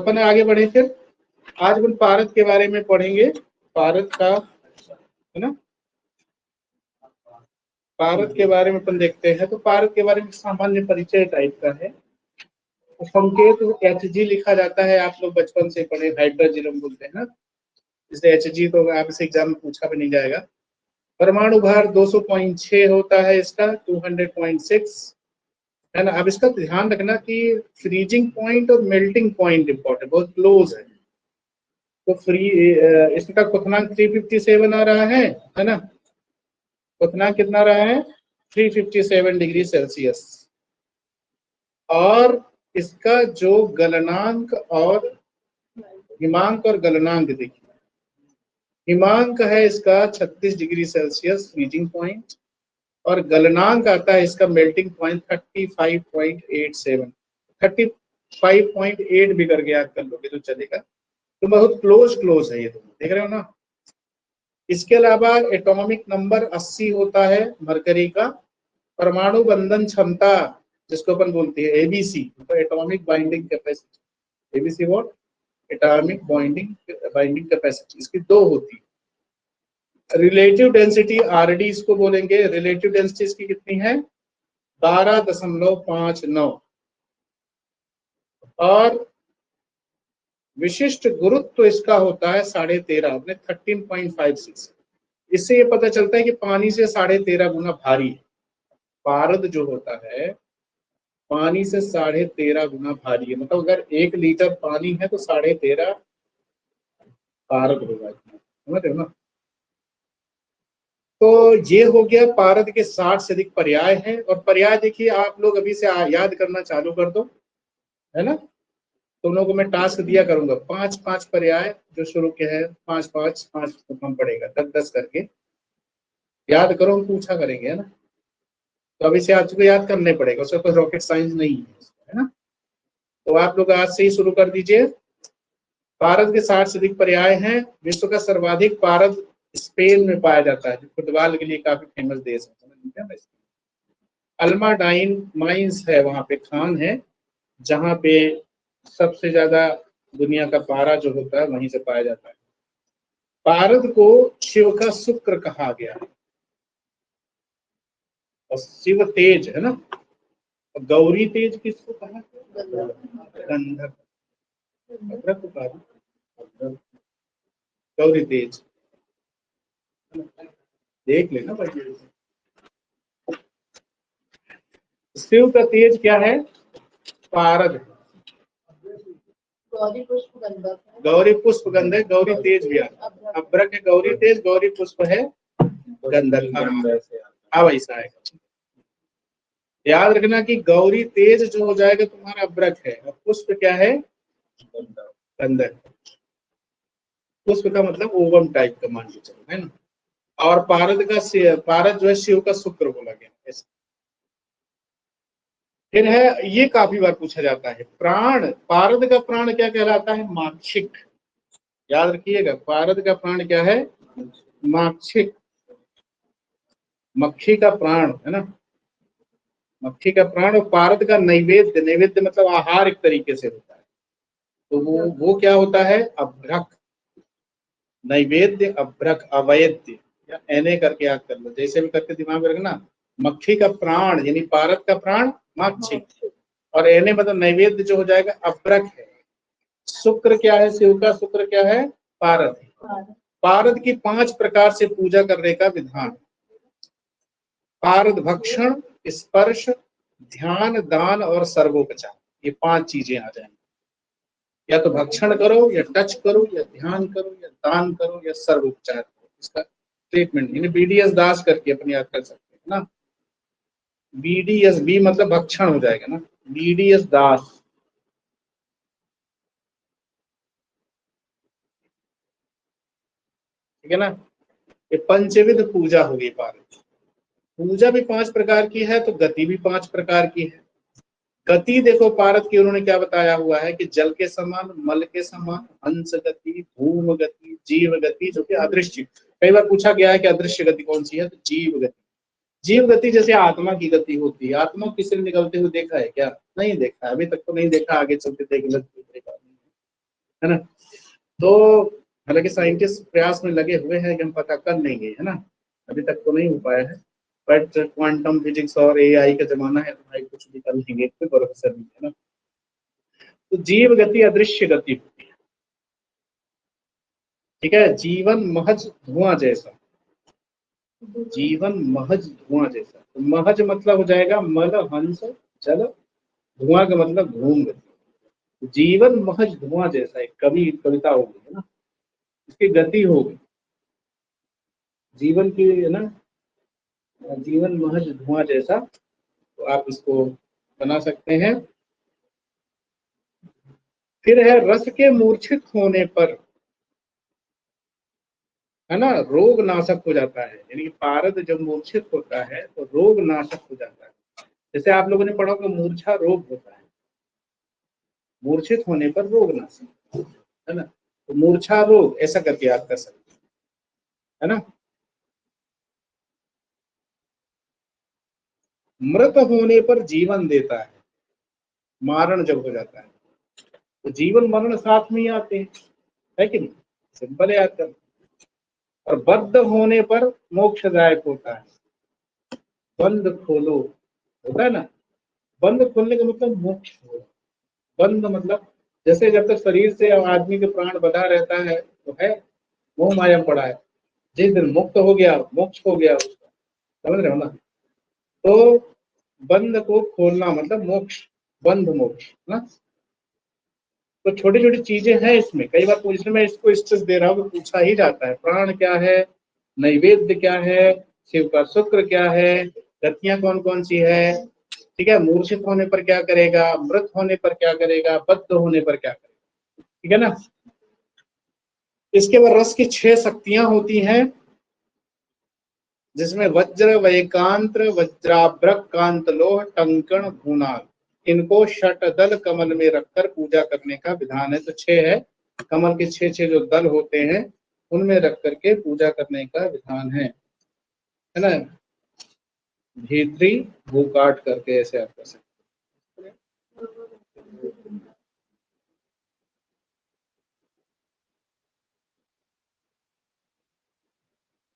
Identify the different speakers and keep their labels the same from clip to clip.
Speaker 1: अपन आगे बढ़े। फिर आज अपन पारद के बारे में पढ़ेंगे। पारद का है ना, पारद के बारे में अपन देखते हैं। तो पारद के बारे में सामान्य परिचय टाइप का है। संकेत Hg लिखा जाता है, आप लोग बचपन से पढ़े, हाइड्रोजन बोलते हैं ना, इसलिए Hg तो आप इसे एग्जाम में पूछा भी नहीं जाएगा। परमाणु भार 200.6 होता है इसका, 200.6 है ना। अब इसका ध्यान रखना कि फ्रीजिंग पॉइंट और मेल्टिंग पॉइंट इंपॉर्टेंट, बहुत क्लोज है। तो इसका क्वथनांक 357 आ रहा है ना। क्वथनांक कितना रहा है? 357 डिग्री सेल्सियस। और इसका जो गलनांक और हिमांक और गलनांक देखिए, हिमांक है इसका 36 डिग्री सेल्सियस फ्रीजिंग पॉइंट, और गलनांक आता है इसका मेल्टिंग पॉइंट 35.87। 35.8 भी करके याद कर लोगे तो चलेगा। तो बहुत क्लोज है ये, दोनों देख रहे हो ना। इसके अलावा एटॉमिक नंबर 80 होता है मरकरी का। परमाणु बंधन क्षमता जिसको अपन बोलते हैं एबीसी, तो atomic binding capacity. ABC what? Atomic binding capacity, इसकी 2 होती है। रिलेटिव डेंसिटी आरडी इसको बोलेंगे। रिलेटिव डेंसिटी इसकी कितनी है? 12.59। और विशिष्ट गुरुत्व इसका होता है 13.5 अपने 13.56। इससे ये पता चलता है कि पानी से 13.5 गुना भारी है। पारद जो होता है पानी से 13.5 गुना भारी है। मतलब अगर 1 लीटर पानी है तो 13.5 पारद होगा, समझ रहे हो ना। तो ये हो गया पारद के 60 से अधिक पर्याय हैं। और पर्याय देखिए, आप लोग अभी से याद करना चालू कर दो, है ना। तुम लोगों को मैं टास्क दिया करूंगा 5-5 पर्याय जो शुरू के हैं, 5-5-5 तो कम पड़ेगा, 10-10 करके याद करो, हम पूछा करेंगे, है ना। तो अभी से आज को याद करने पड़ेगा, उसका कोई रॉकेट साइंस नहीं है ना। तो आप लोग आज से ही शुरू कर दीजिए। पारद के 60 से अधिक पर्याय हैं। विश्व का सर्वाधिक पारद स्पेन में पाया जाता है, जो फुटबॉल के लिए काफी फेमस देश है। अल्माडाइन माइंस है, वहां पे खान है जहां पे सबसे ज्यादा दुनिया का पारा जो होता है वहीं से पाया जाता है। पारद को शिव का शुक्र कहा गया है, और शिव तेज है ना। गौरी तेज किसको कहा? गंधर्व। गौरी तेज देख लेना भाई। शिव का तेज क्या है? पारद। गौरी पुष्प गंध है, गौरी तेज भी आता। अभ्रक है गौरी तेज, गौरी पुष्प है गंधर्व। अब ऐसा है, याद रखना कि गौरी तेज जो हो जाएगा तुम्हारा अभ्रक है, और पुष्प क्या है? गंधर्व। पुष्प का मतलब ओवम टाइप का मान के चलो, है ना। और पारद जो है शिव का शुक्र बोला गया। फिर है, ये काफी बार पूछा जाता है, प्राण, पारद का प्राण क्या कहलाता है? माक्षिक। याद रखिएगा, पारद का प्राण क्या है? माक्षिक। मक्खी का प्राण है ना, मक्खी का प्राण। और पारद का नैवेद्य, नैवेद्य मतलब आहार एक तरीके से होता है, तो वो क्या होता है? अभ्रक। नैवेद्य, अभ्रक, अवैद्य, या एने करके याद कर लो, जैसे भी करके दिमाग में रखना। मक्खी का प्राण यानी पारद का प्राण माक्षिक, और एने मतलब नैवेद्य जो हो जाएगा अभ्रक है। शुक्र क्या है? शिव का शुक्र क्या है? पारद। पारद की 5 प्रकार से पूजा करने का विधान। पारद भक्षण, स्पर्श, ध्यान, दान और सर्वोपचार, ये 5 चीजें आ जाएंगी। या तो भक्षण करो, या टच करो, या ध्यान करो, या दान करो, या सर्वोपचार करो। इसका ट्रीटमेंट यानी BDS दास करके अपन याद कर सकते हैं ना। BDS, बी मतलब भक्षण हो जाएगा ना, BDS दास। ठीक है ना। ये पंचविध पूजा होगी। पारद पूजा भी 5 प्रकार की है, तो गति भी 5 प्रकार की है। गति देखो पारद की उन्होंने क्या बताया हुआ है कि जल के समान, मल के समान, हंस गति, धूम गति, जीव गति, जो कि अदृश्य। कई बार पूछा गया है कि अदृश्य गति कौन सी है, तो जीव गति। जीव गति जैसे आत्मा की गति होती है। आत्मा किसी ने निकलते हुए देखा है क्या? नहीं देखा, अभी तक तो नहीं देखा, आगे चलते देख लेगा। है ना। तो हालांकि साइंटिस्ट प्रयास में लगे हुए हैं कि हम पता कर लेंगे, है ना, अभी तक तो नहीं हो पाया है, बट क्वांटम फिजिक्स और एआई का जमाना है तो भाई कुछ भी कर लेंगे, कोई भरोसा नहीं है ना। तो जीव गति अदृश्य गति होती है, ठीक है। जीवन महज धुआं जैसा, जीवन महज धुआं जैसा, तो महज मतलब हो जाएगा मल हंस जल, धुआं का मतलब धूम गति। जीवन महज धुआं जैसा, एक कविता होगी, है ना, इसकी गति होगी जीवन की, है ना, जीवन महज धुआं जैसा, तो आप इसको बना सकते हैं। फिर है रस के मूर्छित होने पर, है ना, रोग नाशक हो जाता है, यानी कि पारद जब मूर्छित होता है तो रोग नाशक हो जाता है। जैसे आप लोगों ने पढ़ा होगा मूर्छा रोग होता है, मूर्छित होने पर रोग नाशक, है ना, तो मूर्छा रोग ऐसा करके याद कर सकते हैं, है ना। मृत होने पर जीवन देता है, मारण जब हो जाता है तो जीवन मरण साथ में ही आते हैं, है कि नहीं, सिंपल याद कर। और बद्ध होने पर मोक्षदायक होता है, बंद खोलो होता है ना, बंद खोलने का मतलब मोक्ष हो, बंद मतलब जैसे जब तक शरीर से आदमी के प्राण बंधा रहता है तो है मोह माया में पड़ा है, जिस दिन मुक्त हो गया मोक्ष हो गया उसका, समझ रहे हो ना। तो बंद को खोलना मतलब मोक्ष, बंध मोक्ष ना। तो छोटी छोटी चीजें हैं इसमें, कई बार पूछने में इसको स्ट्रेस दे रहा हूँ, पूछा ही जाता है, प्राण क्या है, नैवेद्य क्या है, शिव का शुक्र क्या है, गतियां कौन कौन सी है, ठीक है, मूर्छित होने पर क्या करेगा, मृत होने पर क्या करेगा, बद्ध होने पर क्या करेगा, ठीक है ना। इसके बाद रस की 6 शक्तियां होती हैं, जिसमें वज्र वैकांत्र वज्राभ्रक कांत लोह टंकण भूनाल, इनको षट दल कमल में रखकर पूजा करने का विधान है। तो 6 है, कमल के 6 जो दल होते हैं उनमें रख करके पूजा करने का विधान है ना। भीतरी भू काट करके ऐसे आप कर सकते हैं,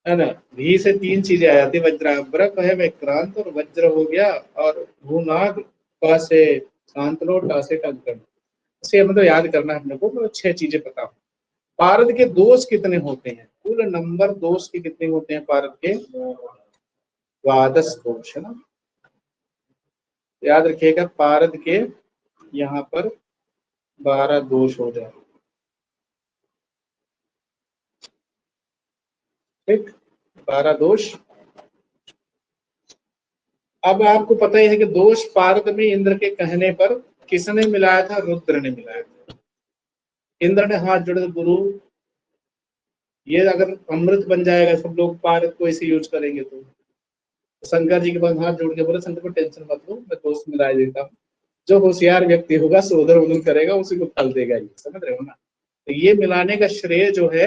Speaker 1: है ना। भी से 3 चीजें आ जाती है, वज्राभ्रक है विक्रांत और वज्र हो गया, और भूनाग प से शांतलो ट से टंकण, इसे मतलब याद करना है अपने को, मतलब 6 चीजें पता हो। पारद के दोष कितने होते हैं, कुल नंबर दोष के कितने होते हैं पारद के, द्वादश दोष, है ना। याद रखिएगा पारद के यहाँ पर 12 दोष हो जाए, ठीक, 12 दोष। अब आपको पता ही है कि दोष पारद में इंद्र के कहने पर किसने मिलाया था, रुद्र ने मिलाया था। इंद्र ने हाथ जोड़े, गुरु ये अगर अमृत बन जाएगा सब लोग पारद को इसे यूज करेंगे तो शंकर जी के पास हाथ जोड़ के बोले, शंकर को टेंशन मत लो, मैं दोस्त मिला देता हूँ, जो होशियार व्यक्ति होगा सो उधर उधर करेगा उसी को फल देगा, ये समझ रहे हो ना। तो ये मिलाने का श्रेय जो है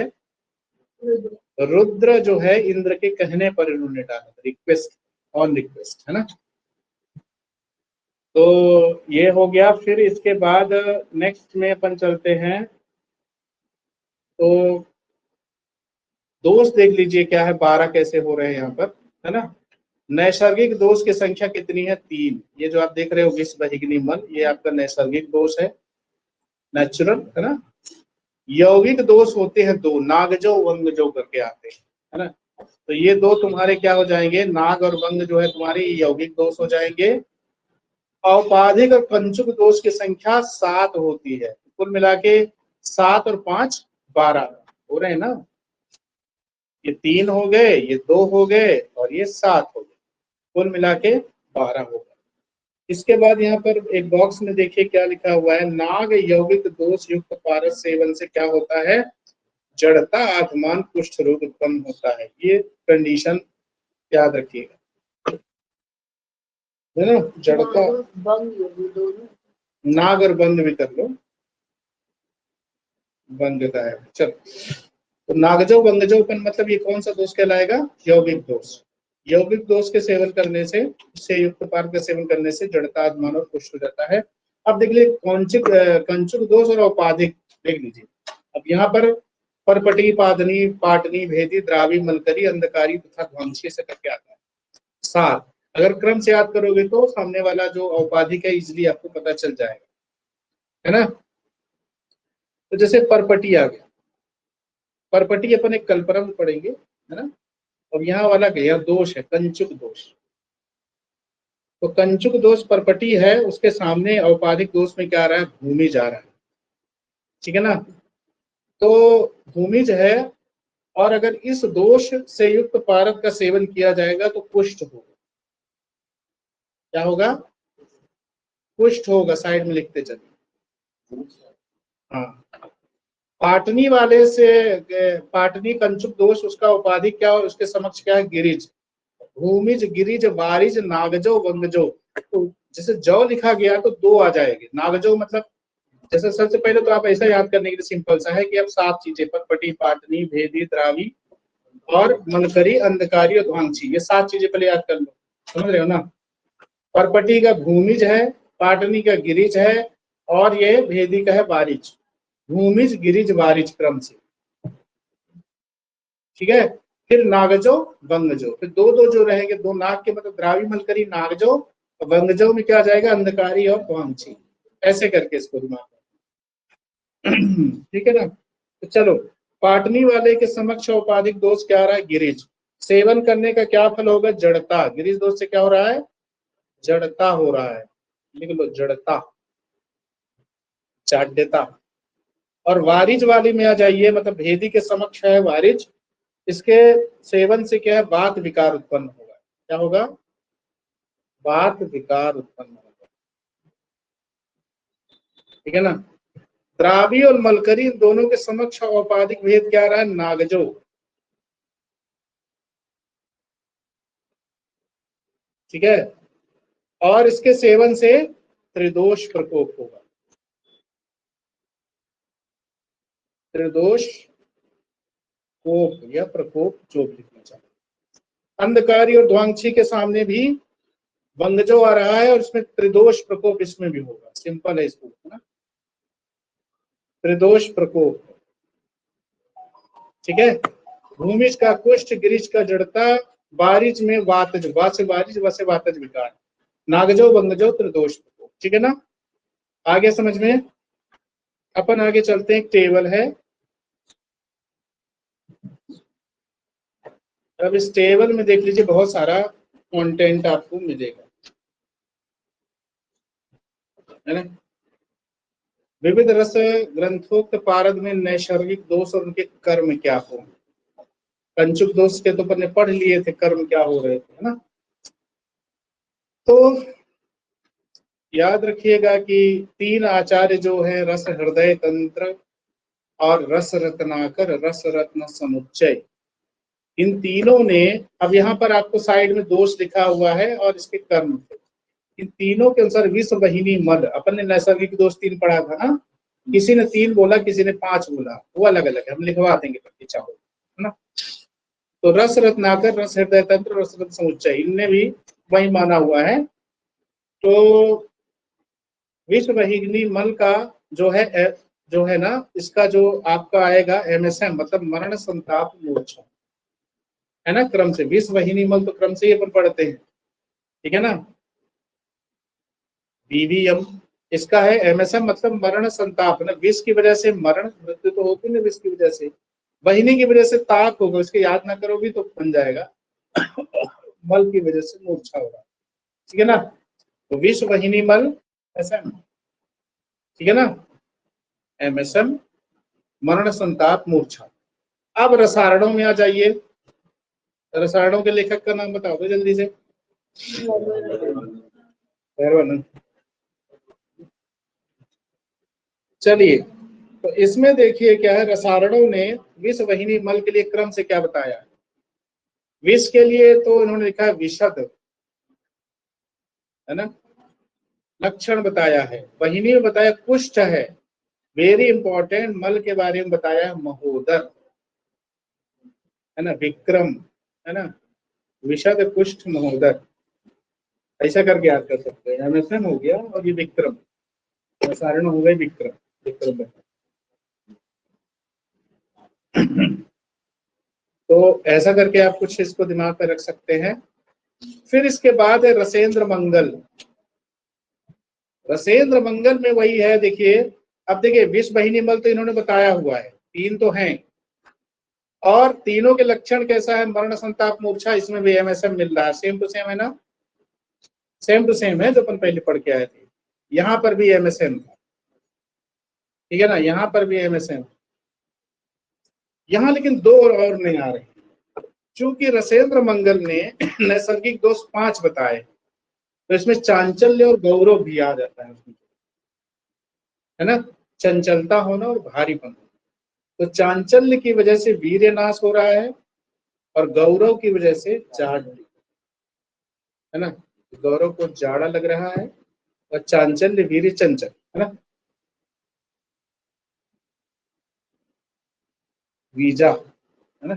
Speaker 1: रुद्र जो है इंद्र के कहने पर इन्होंने डाला, रिक्वेस्ट ऑन रिक्वेस्ट, है ना। तो ये हो गया। फिर इसके बाद नेक्स्ट में अपन चलते हैं, तो दोष देख लीजिए क्या है, 12 कैसे हो रहे हैं यहाँ पर, है ना। नैसर्गिक दोष की संख्या कितनी है, 3। ये जो आप देख रहे हो विष बहिग्नि मल, ये आपका नैसर्गिक दोष है, नेचुरल, है ना। यौगिक दोष होते हैं 2, नागजो वंगजो करके आते हैं, है ना। तो ये 2 तुम्हारे क्या हो जाएंगे, नाग और वंग जो है तुम्हारी यौगिक दोष हो जाएंगे। औपाधिक और पंचुक दोष की संख्या 7 होती है, कुल मिला के 7 और 5 12 हो रहे हैं ना। ये 3 हो गए, ये 2 हो गए और ये 7 हो गए, कुल मिला के 12 हो गए। इसके बाद यहाँ पर एक बॉक्स में देखिए क्या लिखा हुआ है, नाग यौगिक दोष युक्त पारस सेवन से क्या होता है, जड़ता आत्मान कुष्ठ रोग उत्पन्न होता है। ये कंडीशन याद रखिएगा, है ना। जड़ता, नाग और बंद भी कर लो, बंधता है, चल। तो नागजो वंगजोपन मतलब ये कौन सा दोष कहलाएगा, यौगिक दोष। यौगिक दोष के सेवन करने से युक्त पार का सेवन करने से जड़ता आत्मान और कुष्ठ हो जाता है। अब देख लीजिए कंचुक दोष और औपाधिक, देख लीजिए। अब यहाँ पर परपटी, पादनी, पाटनी, भेदी, द्रावी, मलकरी, अंधकारी तथा ध्वंसी से करके आता है 7। अगर क्रम से याद करोगे तो सामने वाला जो औपाधिक है इजिली आपको पता चल जाएगा, है ना। तो जैसे परपटी आ गया, परपटी अपन एक कल्पना में पढ़ेंगे, है ना। अब यहाँ वाला गया दोष है कंचुक दोष। तो कंचुक दोष परपटी है, उसके सामने औपाधिक दोष में क्या आ रहा है, भूमिज आ रहा है, ठीक है ना। तो भूमिज है, और अगर इस दोष से युक्त पारद का सेवन किया जाएगा तो कुष्ठ होगा। क्या होगा, कुष्ठ होगा। साइड में लिखते चलिए। हाँ, पाटनी वाले से, पाटनी कंचुक दोष, उसका उपाधि क्या और उसके समक्ष क्या है, गिरिज, भूमिज, गिरिज, वारिज, नागजो, वंगजो। तो जैसे जौ लिखा गया तो 2 आ जाएंगे। नागजो मतलब, जैसे सबसे पहले तो आप ऐसा याद करने के लिए सिंपल सा है कि अब 7 चीजें, परपटी, पाटनी, भेदी, द्रावी और मलकरी, अंधकारी और ध्वांसी, ये 7 चीजें पहले याद कर लो, समझ रहे हो ना। परपटी का भूमिज है, पाटनी का गिरिज है, और ये भेदी का है वारिज। भूमिज, गिरिज, वारिज क्रम से, ठीक है। फिर नागजो, वंगजो, फिर 2-2 जो रहेंगे, 2 नाग के मतलब द्रावी, मलकरी, नागजो, वंगजो में क्या आ जाएगा, अंधकारी और ध्वांसी। ऐसे करके इसको दिमाग में ठीक है ना। तो चलो, पाटनी वाले के समक्ष औपाधिक दोष क्या आ रहा है, गिरिज। सेवन करने का क्या फल होगा, जड़ता। गिरिज दोष से क्या हो रहा है, जड़ता हो रहा है। लिख लो, जड़ता, जाड्यता। और वारिज वाली में आ जाइए, मतलब भेदी के समक्ष है वारिज, इसके सेवन से क्या है, वात विकार उत्पन्न होगा। क्या होगा, वात विकार उत्पन्न होगा, ठीक है ना। द्रावी और मलकरी दोनों के समक्ष औपाधिक भेद क्या रहा है, नागजो, ठीक है। और इसके सेवन से त्रिदोष प्रकोप होगा। त्रिदोष कोप या प्रकोप, जो भी लिखना चाहिए। अंधकारी और ध्वांसी के सामने भी वंगजो आ रहा है, और इसमें त्रिदोष प्रकोप इसमें भी होगा। सिंपल है इसको, है ना, त्रिदोष प्रकोप, ठीक है। भूमिज का कुष्ठ, गिरिज का जड़ता, बारिज में वातज, वा से बारिज, व से वातज विकार, नागजो, वंगजो, त्रिदोष प्रकोप, ठीक है ना। आगे समझ में। अपन आगे चलते हैं, एक टेबल है। अब इस टेबल में देख लीजिए, बहुत सारा कंटेंट आपको मिलेगा, है ना। विविध रस ग्रंथोक्त पारद में नैसर्गिक दोष और उनके कर्म क्या हो। कंचुक दोष के तो अपन ने पढ़ लिए थे, कर्म क्या हो रहे थे, है ना। तो याद रखिएगा कि 3 आचार्य जो है, रस हृदय तंत्र और रस रत्नाकर, रस रत्न समुच्चय, इन तीनों ने, अब यहाँ पर आपको साइड में दोष लिखा हुआ है और इसके कर्म थे। इन तीनों के अनुसार विश्व वहिनी मद, अपन ने नैसर्गिक दोष 3 पढ़ा था ना, किसी ने 3 बोला, किसी ने 5 बोला, वो अलग अलग है, हम लिखवा देंगे प्रतीक्षा हो, है ना। तो रस रत्नाकर, रस हृदय तंत्र, रस रत्न समुच्चय, इनने भी वही माना हुआ है। तो विश्व वहिनी मल का जो है ना, इसका जो आपका आएगा MSM, मतलब मरण संताप मोक्ष, है ना, क्रम से। विश्व वहिनी मल तो क्रम से ही अपन पढ़ते हैं, ठीक है ना। BVM इसका है MSM, मतलब मरण संताप, ना विष की वजह से मरण, मृत्यु तो होती ना विष की वजह से, वहिनी की वजह से ताप होगा, इसके याद ना करोगी तो बन जाएगा मल की वजह से मूर्छा होगा, ठीक है ना। तो विश्व वहिनी मल SM, ठीक है ना, MSM, मरण संताप मूर्छा। अब रसायनों में आ जाइए। रसायनों के लेखक का नाम बताओ तो जल्दी से। चलिए, तो इसमें देखिए क्या है, रसायनों ने विष वहिनी मल के लिए क्रम से क्या बताया। विष के लिए तो इन्होंने लिखा है विशद, है ना, लक्षण बताया है। वहिनी में बताया कुष्ठ है, वेरी इंपॉर्टेंट। मल के बारे में बताया महोदर, है ना, विक्रम, है ना, विशद, कुष्ठ, महोदर, ऐसा करके याद कर सकते हैं। MSM हो गया और ये विक्रम, रसायन हो गए विक्रम, विक्रम। तो ऐसा करके आप कुछ इसको दिमाग में रख सकते हैं। फिर इसके बाद है रसेंद्र मंगल। रसेंद्र मंगल में वही है, देखिए अब देखिए विषवाहिनी मल तो इन्होंने बताया हुआ है, 3 तो हैं, और तीनों के लक्षण कैसा है, मरण, संताप, मूर्छा, इसमें भी एमएसएम मिल रहा है, सेम टू सेम है ना, सेम टू सेम है जो अपन पहले पढ़ के आए थे। यहाँ पर भी एमएसएम था, ठीक है ना, यहाँ पर भी एमएसएम। यहाँ लेकिन 2 और नहीं आ रहे, चूंकि रसेंद्र मंगल ने नैसर्गिक दोष 5 बताए, तो इसमें चांचल्य और गौरव भी आ जाता है उसमें, है ना, चंचलता होना और भारीपन। तो चांचल्य की वजह से वीर्य नाश हो रहा है और गौरव की वजह से जाड़, है ना, गौरव को जाड़ा लग रहा है और चांचल्य वीर्य चंचल, है ना, वीजा, है ना।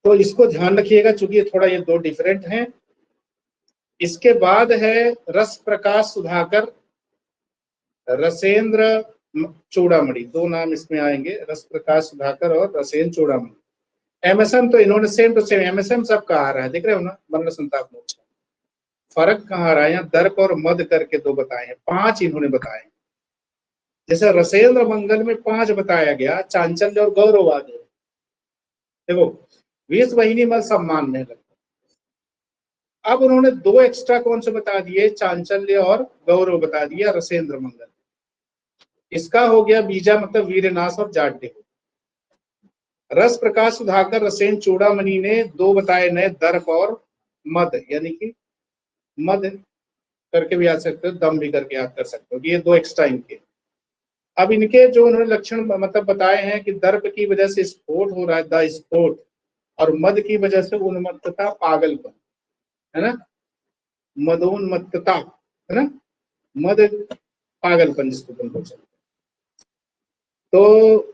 Speaker 1: तो इसको ध्यान रखिएगा, चूंकि थोड़ा ये 2 डिफरेंट हैं। इसके बाद है रस प्रकाश सुधाकर, रसेंद्र चूड़ामणि, 2 नाम इसमें आएंगे, रस प्रकाश सुधाकर और रसेंद्र चूड़ामणि। एमएसएम तो इन्होंने सेम टू सेम एमएसएम सबका आ रहा है, देख रहे हो ना, मरण, संताप, मोक्ष। फर्क कहाँ आ रहा है, यहाँ दर्प और मद करके 2 बताए हैं, 5 इन्होंने बताए। जैसे रसेंद्र मंगल में 5 बताया गया, चांचल्य और गौरव आ गए। देखो विषवाहिनी मल सम्मान में लगता, अब उन्होंने 2 एक्स्ट्रा कौन से बता दिए, चांचल्य और गौरव बता दिया रसेंद्र मंगल। इसका हो गया बीजा मतलब वीरनाश और जाड्य। रस प्रकाश सुधाकर रसेन चूड़ामणि ने 2 बताए नए, दर्प और मद, यानी कि मद करके भी याद सकते हो, दम भी करके याद कर सकते हो, ये 2 एक्स्ट्रा इनके। अब इनके जो उन्होंने लक्षण मतलब बताए हैं कि दर्प की वजह से स्फोट हो रहा है, द स्फोट, और मद की वजह से उन्मत्तता, पागलपन, है ना, मदोन्मत्तता, है ना, मद पागलपन जिसको तुम बोल सकते। तो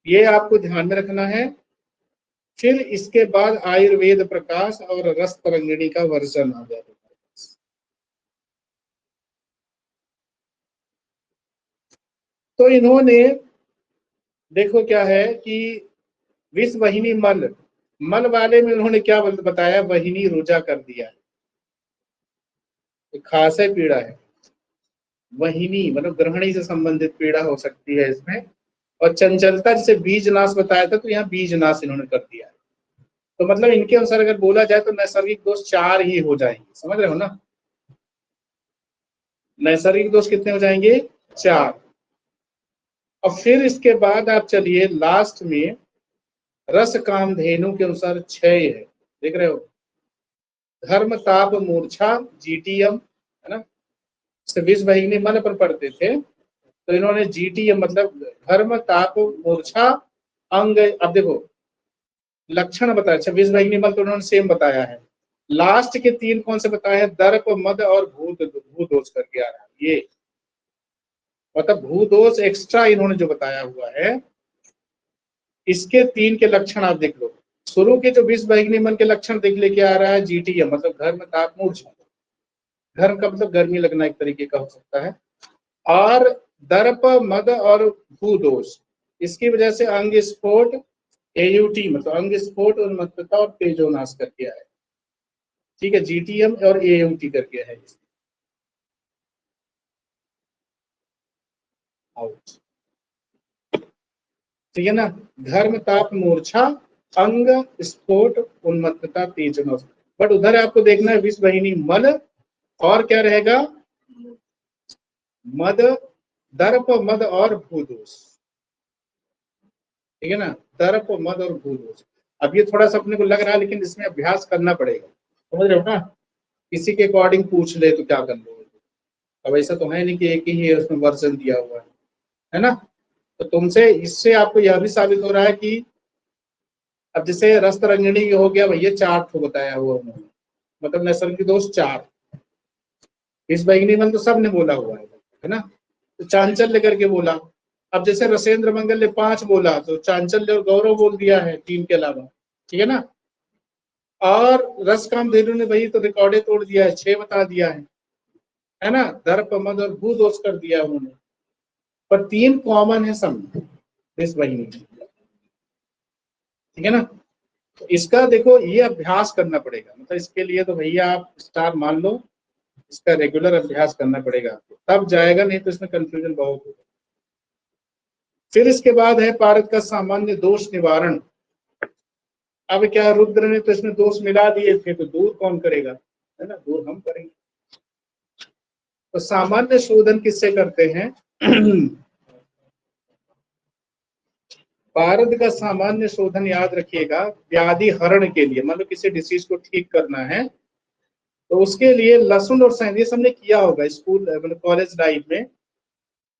Speaker 1: ये आपको ध्यान में रखना है। फिर इसके बाद आयुर्वेद प्रकाश और रस तरंगिणी का वर्जन आ जाएगा। तो इन्होंने देखो क्या है कि विषवाहिनी मल, मल वाले में उन्होंने क्या बताया, वाहिनी रुजा कर दिया है, खांसी पीड़ा है, वाहिनी मतलब ग्रहणी से संबंधित पीड़ा हो सकती है इसमें, और चंचलता जैसे बीज नाश बताया था, तो यहाँ बीज नाश इन्होंने कर दिया है। तो मतलब इनके अनुसार अगर बोला जाए तो नैसर्गिक दोष 4 ही हो जाएंगे, समझ रहे हो ना, नैसर्गिक दोष कितने हो जाएंगे, 4। और फिर इसके बाद आप चलिए लास्ट में रस कामधेनु के अनुसार 6 है, देख रहे हो, धर्म ताप मूर्छा जीटीएम, है ना, विषवाहिनी मन पर पढ़ते थे, तो इन्होंने जीटीएम मतलब धर्म ताप मूर्छा अंग, अब देखो लक्षण बताया, 26 मल तो उन्होंने सेम बताया है, लास्ट के 3 कौन से बताए हैं, दर्प, मद और भूदोष करके आ रहा है, ये मतलब भूदोष एक्स्ट्रा इन्होंने जो बताया हुआ है, इसके 3 के लक्षण आप देख लो। शुरू के जो 20 मन के लक्षण देख लेके आ रहा है, जीटीएम मतलब घर में ताप मूर्छा, घर का मतलब गर्मी लगना एक तरीके का हो सकता है, और दर्प, मद और भूदोष, इसकी वजह से अंग स्फोट, एयूटी मतलब अंग स्फोट, उन्मत्तता और तेजोनाश करके आए, ठीक है, जीटीएम और एयूटी करके है, आउट, ठीक है ना, धर्म ताप मूर्छा अंग स्फोट उन्मत्तता तेजोनाश। बट उधर आपको देखना है विषवाहिनी मल, और क्या रहेगा, मद, दर्प, मद और भूदोष, ठीक है ना, दर्प, मद और भूदोष। अब ये थोड़ा सा अपने को लग रहा है, लेकिन इसमें अभ्यास करना पड़ेगा, समझ रहे हो ना, किसी के अकॉर्डिंग पूछ ले तो क्या कर लो, अब ऐसा तो है नहीं कि एक ही है उसमें वर्जन दिया हुआ है ना। तो तुमसे इससे आपको यह भी साबित हो रहा है कि अब जैसे रस तरंगिणी हो गया भैया, 4 ठो बताया हुआ उन्होंने, मतलब नैसर्गिक दोष 4, इस बैंगनी मन तो सबने बोला हुआ है ना, तो चांचल्य करके बोला। अब जैसे रसेंद्र मंगल ने 5 बोला, तो चांचल्य और गौरव बोल दिया है 3 के अलावा, ठीक है ना, और रस काम धेनु ने भाई तो रिकॉर्डे तोड़ दिया है, 6 बता दिया है ना, दर्प, मद और भू दोष कर दिया उन्होंने, पर 3 कॉमन है सब इस महीने, ठीक है ना। तो इसका देखो ये अभ्यास करना पड़ेगा, मतलब इसके लिए तो भैया आप स्टार मान लो, इसका रेगुलर अभ्यास करना पड़ेगा आपको, तब जाएगा, नहीं तो इसमें कंफ्यूजन बहुत होगा। फिर इसके बाद है पारद का सामान्य दोष निवारण। अब क्या, रुद्र ने तो इसमें दोष मिला दिए थे, तो दूर कौन करेगा, है ना, दूर हम करेंगे। तो सामान्य शोधन किससे करते हैं? पारद का सामान्य शोधन याद रखिएगा, व्याधि हरण के लिए, मतलब किसी डिसीज को ठीक करना है तो उसके लिए लहसुन और सेंधा हमने किया होगा स्कूल मतलब कॉलेज लाइफ में,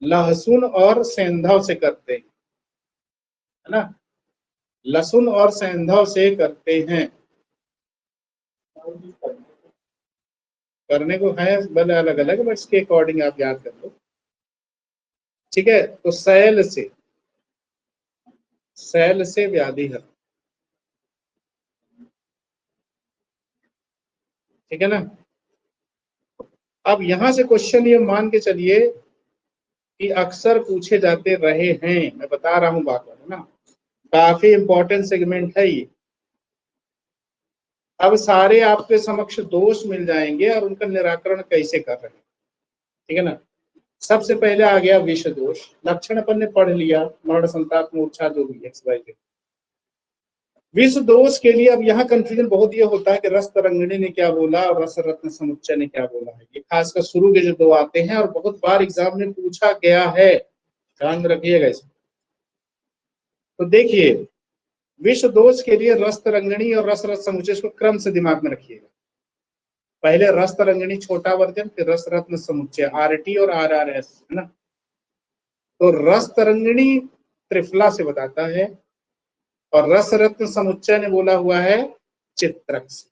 Speaker 1: लहसुन और सेंधा से करते हैं, है ना, लहसुन और सेंधा से करते हैं। करने को है भले अलग अलग, बट इसके अकॉर्डिंग आप याद कर लो। ठीक है, तो सैल से व्याधि हरण, ठीक है ना। अब यहां से क्वेश्चन ये मान के चलिए कि अक्सर पूछे जाते रहे हैं, मैं बता रहा हूं बात, है ना, काफी इंपॉर्टेंट सेगमेंट है ये। अब सारे आपके समक्ष दोष मिल जाएंगे और उनका निराकरण कैसे कर रहे हैं, ठीक है ना। सबसे पहले आ गया विष दोष, लक्षण अपन ने पढ़ लिया, मरण संताप मूर्छा जो भी XYZ। विष दोष के लिए अब यहाँ कंफ्यूजन बहुत ये होता है कि रस तरंगिणी ने क्या बोला और रस रत्न समुच्चय ने क्या बोला है, ये खासकर शुरू के जो दो आते हैं और बहुत बार एग्जाम में पूछा गया है, ध्यान रखिएगा इसमें। तो देखिए, विष दोष के लिए रस तरंगिणी और रस रत्न समुच्चय को क्रम से दिमाग में रखिएगा। पहले रस तरंगिणी छोटा वर्जन, फिर रस रत्न समुच्चय RT और RRS, है ना। तो रस तरंगिणी त्रिफला से बताता है और रस रत्न समुच्चय ने बोला हुआ है चित्रक से।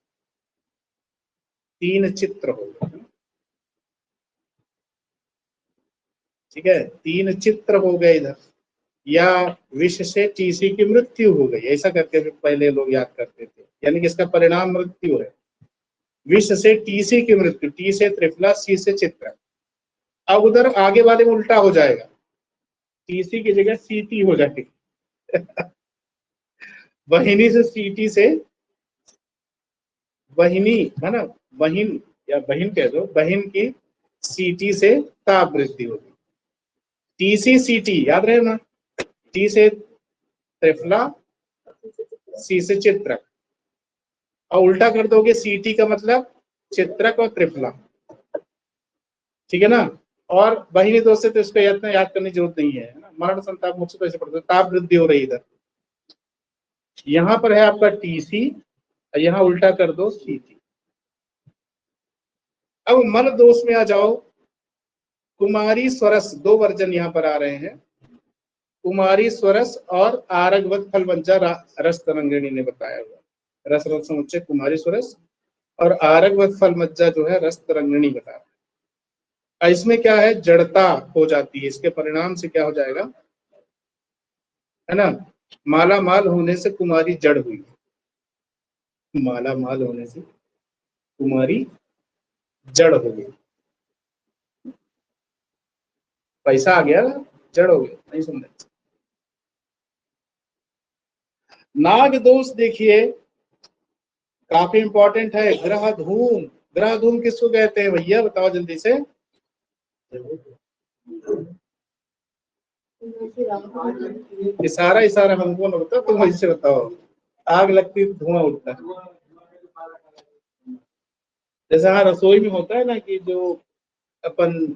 Speaker 1: तीन चित्र हो गए, ठीक है, तीन चित्र हो गए इधर, या विष से TC की मृत्यु हो गई, ऐसा करके पहले लोग याद करते थे, यानी कि इसका परिणाम मृत्यु है। विष से TC की मृत्यु, T से त्रिफला, C से चित्रक। अब उधर आगे वाले में उल्टा हो जाएगा, TC की जगह CT हो जाएगी। वहिनी से CT से, वहिनी है ना, बहिन या बहिन कह दो, बहिन की CT से ताप वृद्धि होगी। TC CT याद रहे ना, T से त्रिफला, C से चित्रक, और उल्टा कर दोगे CT का मतलब चित्रक और त्रिफला, ठीक है ना। और बहिनी दोष से तो इसको इतना याद करने की जरूरत नहीं है ना, मरण संताप मुझसे तो ऐसे पढ़ते, ताप वृद्धि हो रही इधर, यहाँ पर है आपका TC, यहाँ उल्टा कर दो CT। अब मल दोष में आ जाओ, कुमारी स्वरस, दो वर्जन यहाँ पर आ रहे हैं, कुमारी स्वरस और आरगवत फलवंजा रस तरंगिणी ने बताया हुआ, रस रस समुच्चय कुमारी स्वरस और आरगवत फलमज्जा जो है रस तरंगिणी बता रहा है। इसमें क्या है, जड़ता हो जाती है, इसके परिणाम से क्या हो जाएगा, है ना, माला माल होने से कुमारी जड़ हुई, माला माल होने से कुमारी जड़ हो गई, पैसा आ गया, जड़ हो गया, नहीं समझ। नाग दोष देखिए काफी इंपॉर्टेंट है, ग्रह धूम। ग्रह धूम किसको कहते हैं भैया, बताओ जल्दी से। इशारा इशारा हमको ना बताओ, तुम ऐसे बताओ। आग लगती है धुआं उठता है, जैसे हाँ रसोई में होता है ना कि जो अपन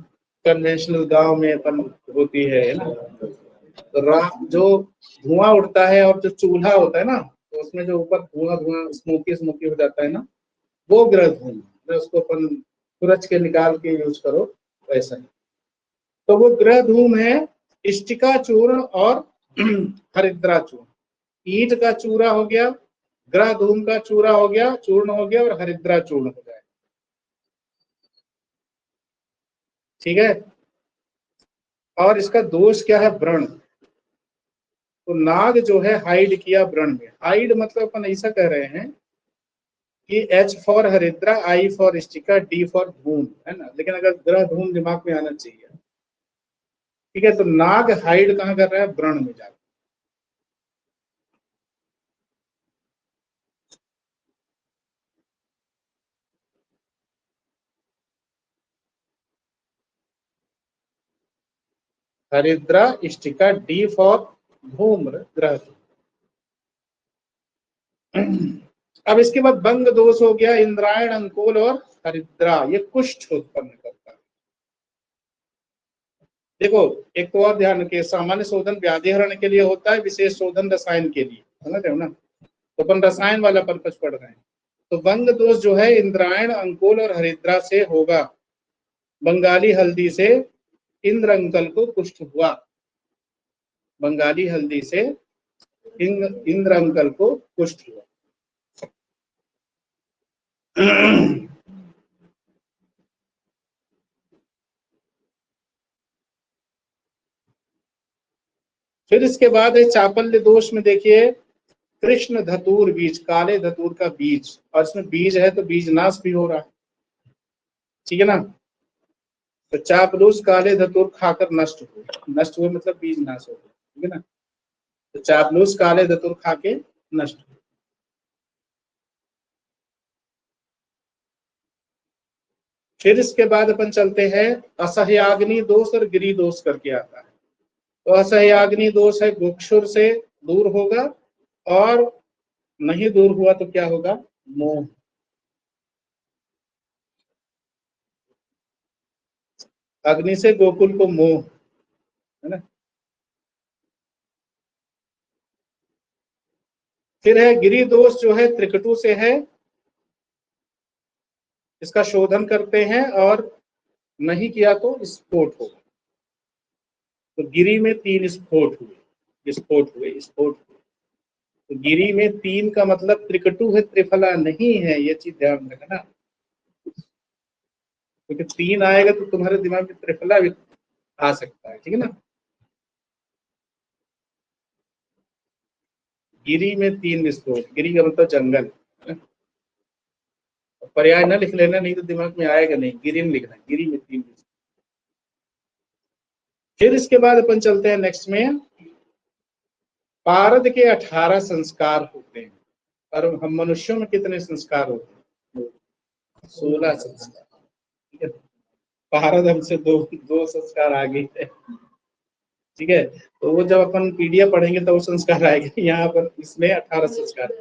Speaker 1: कन्वेंशनल गांव में अपन होती है ना, तो जो धुआं उठता है और जो चूल्हा होता है ना, तो उसमें जो ऊपर धुआं धुआं स्मोकी स्मोकी हो जाता है ना, वो ग्रह धूम, उसको अपन सूरज के निकाल के यूज करो वैसा ही। तो वो ग्रह धूम है इष्टिका चूर्ण और हरिद्रा चूर्ण। ईंट का चूरा हो गया, ग्रह धूम का चूरा हो गया, चूर्ण हो गया, और हरिद्रा चूर्ण हो जाए, ठीक है। और इसका दोष क्या है, व्रण। तो नाग जो है हाइड किया व्रण में, हाइड मतलब अपन ऐसा कह रहे हैं कि H फॉर हरिद्रा, I फॉर इष्टिका, D फॉर धूम, है ना, लेकिन अगर ग्रह धूम दिमाग में आना चाहिए, ठीक है। तो नाग हाइड कहाँ कर रहा है, व्रण में जाकर, हरिद्रा इष्टिका, डी फॉर धूम्र ग्रह। अब इसके बाद बंग दोष हो गया, इंद्रायण, अंकोल और हरिद्रा, ये कुष्ठ उत्पन्न करता है। देखो एक तो और ध्यान रखिए, सामान्य शोधन व्याधिहरण के लिए होता है, विशेष शोधन रसायन के लिए, समझ रहे हो ना। तो अपन रसायन वाला पर्पज पढ़ रहे हैं। तो बंग दोष जो है इंद्रायण, अंकोल और हरिद्रा से होगा। बंगाली हल्दी से इंद्र अंकल को कुष्ठ हुआ, बंगाली हल्दी से इंद्र अंकल को कुष्ठ हुआ। फिर इसके बाद है चापल्य दोष में, देखिए कृष्ण धतूर बीज, काले धतूर का बीज, और इसमें बीज है तो बीज नाश भी हो रहा है, ठीक है ना। तो चापलूस काले धतूर खाकर नष्ट हुए मतलब बीज नाश हो गया, ठीक है ना। तो चापलूस काले धतूर खा के नष्ट हुए। फिर इसके बाद अपन चलते हैं असहयाग्नि दोष और गिरी दोष करके आता है। तो असहयाग्नि दोष है गोक्षुर से दूर होगा, और नहीं दूर हुआ तो क्या होगा, मोह। अग्नि से गोकुल को मोह, है ना। फिर है गिरी दोष जो है त्रिकटु से है, इसका शोधन करते हैं और नहीं किया तो स्फोट होगा। तो गिरी में 3 स्फोट हुए, विस्फोट हुए, स्फोट हुए। तो गिरी में 3 का मतलब त्रिकटु है, त्रिफला नहीं है, ये चीज ध्यान रखना। क्योंकि 3 आएगा तो तुम्हारे दिमाग में त्रिफला भी आ सकता है, ठीक है ना। गिरी में 3 विस्फोट, गिरी का मतलब जंगल, पर्याय न लिख लेना, नहीं तो दिमाग में आएगा नहीं, गिरी में लिखना, गिरी में 3 विस्फोट। फिर इसके बाद अपन चलते हैं नेक्स्ट में, पारद के 18 संस्कार होते हैं, और हम मनुष्यों में कितने संस्कार होते हैं, 16 संस्कार, ठीक है। पारद हमसे दो संस्कार आगे है, ठीक है। तो वो जब अपन पीडीएफ पढ़ेंगे तो वो संस्कार आएंगे, यहाँ पर इसमें 18 संस्कार।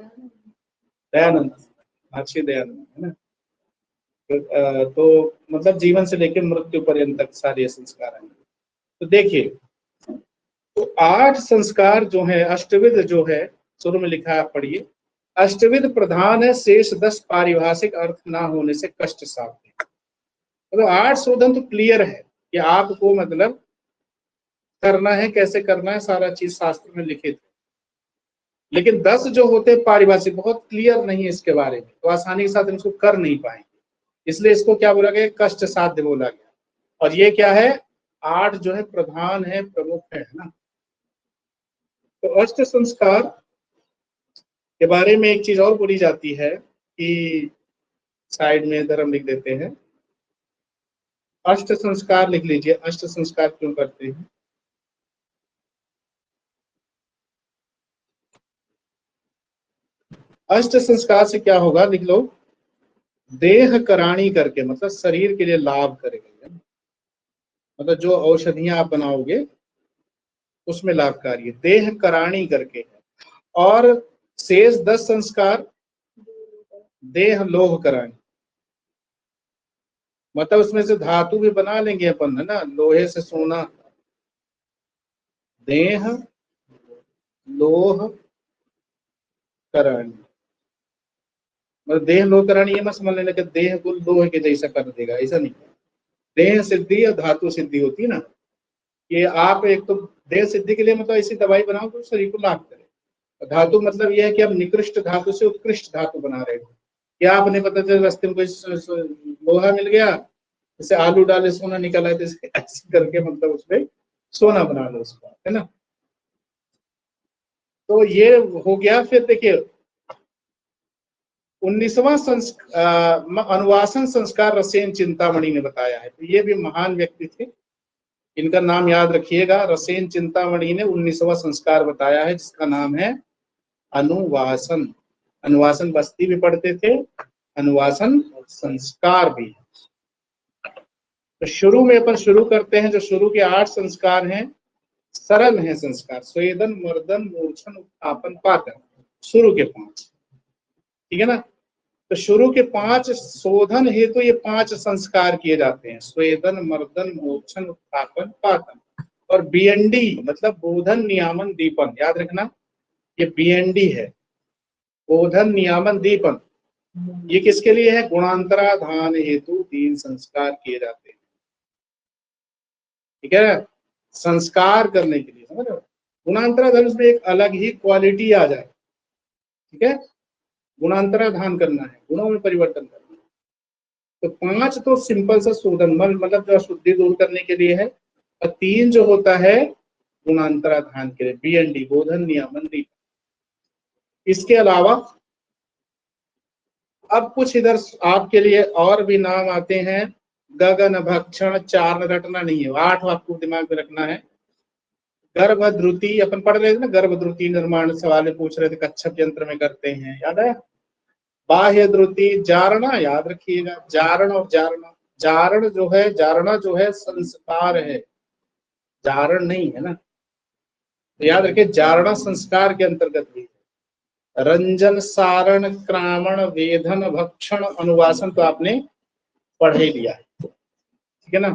Speaker 1: दयानंद, अच्छी दयानंद, है ना। तो मतलब जीवन से लेकर मृत्यु पर्यंत तक सारे संस्कार आएंगे। तो देखिए, तो 8 संस्कार जो है, अष्टविध जो है, शुरू में लिखा है, आप पढ़िए। अष्टविध प्रधान है, शेष 10 पारिभाषिक अर्थ ना होने से कष्ट साध्य। तो 8 शोधन तो क्लियर है कि आपको मतलब करना है, कैसे करना है, सारा चीज शास्त्र में लिखित है। लेकिन 10 जो होते हैं पारिभाषिक, बहुत क्लियर नहीं है इसके बारे में, तो आसानी के साथ इसको कर नहीं पाएंगे, इसलिए इसको क्या बोला गया, कष्ट साध्य बोला गया। और ये क्या है, 8 जो है प्रधान है, प्रमुख है ना। तो अष्ट संस्कार के बारे में एक चीज और बोली जाती है कि, साइड में इधर हम लिख देते हैं, अष्ट संस्कार लिख लीजिए, अष्ट संस्कार क्यों करते हैं। अष्ट संस्कार से क्या होगा, लिख लो, देह कराणी करके, मतलब शरीर के लिए लाभ करेगा, मतलब जो औषधियां आप बनाओगे उसमें लाभकारी है, देह कराणी करके है। और शेष 10 संस्कार देह लोह कराणी, मतलब उसमें से धातु भी बना लेंगे अपन, है ना, लोहे से सोना, देह लोह कराणी, मतलब देह लोह कराणी, ये मत समझ लेना कि देह को लोहे के जैसा कर देगा, ऐसा नहीं। देह सिद्धि और धातु सिद्धि होती है ना, कि आप एक तो देह सिद्धि के लिए मतलब ऐसी दवाई बनाओ तो शरीर को लाभ करे। धातु मतलब यह है कि आप निकृष्ट धातु से उत्कृष्ट धातु बना रहे हो, क्या आपने पता चला रास्ते में कोई लोहा मिल गया, जैसे आलू डाले सोना निकला है, जैसे ऐसे करके मतलब उसमें सोना बना लो उसका, है ना। तो ये हो गया। फिर देखिए 19वां अनुवासन संस्कार रसेन चिंतामणि ने बताया है, तो ये भी महान व्यक्ति थे, इनका नाम याद रखिएगा। रसेन चिंतामणि ने 19वां संस्कार बताया है, जिसका नाम है अनुवासन। अनुवासन बस्ती भी पढ़ते थे, अनुवासन संस्कार भी। तो शुरू में अपन शुरू करते हैं, जो शुरू के 8 संस्कार हैं सरल हैं संस्कार, स्वेदन, मर्दन, मूर्छन, उत्थापन, पातन, शुरू के 5, ठीक है ना। तो शुरू के 5 शोधन हेतु ये 5 संस्कार किए जाते हैं, स्वेदन, मर्दन, मूर्छन, उत्थापन, पातन। और बीएनडी मतलब बोधन, नियामन, दीपन, याद रखना ये बीएनडी है, बोधन, नियामन, दीपन। ये किसके लिए है? गुणांतराधान हेतु 3 संस्कार किए जाते हैं, ठीक है, संस्कार करने के लिए, समझ रहे हो। गुणांतराधान में एक अलग ही क्वालिटी आ जाए, ठीक है, गुणांतराधान करना है, गुणों में परिवर्तन करना है। तो 5 तो सिंपल सा शोधन मतलब जो अशुद्धि दूर करने के लिए है, और 3 जो होता है गुणांतराधान के लिए, बीएनडी, बोधन, नियामन, दीपन। इसके अलावा अब कुछ इधर आपके लिए और भी नाम आते हैं, गगन भक्षण, चारण रटना नहीं है, 8 आपको दिमाग में रखना है। गर्भद्रुति अपन पढ़ रहे थे ना, गर्भद्रुति निर्माण सवाल पूछ रहे थे, कच्छप यंत्र में करते हैं, याद है। बाह्य द्रुति, जारणा याद रखिएगा, जारण और जारणा, जारण जो है, जारणा जो है संस्कार है, जारण नहीं है ना, तो याद रखिए जारणा संस्कार के अंतर्गत भी। रंजन, सारण, क्रामण, वेधन, भक्षण, अनुवासन तो आपने पढ़ ही लिया है, ठीक है ना।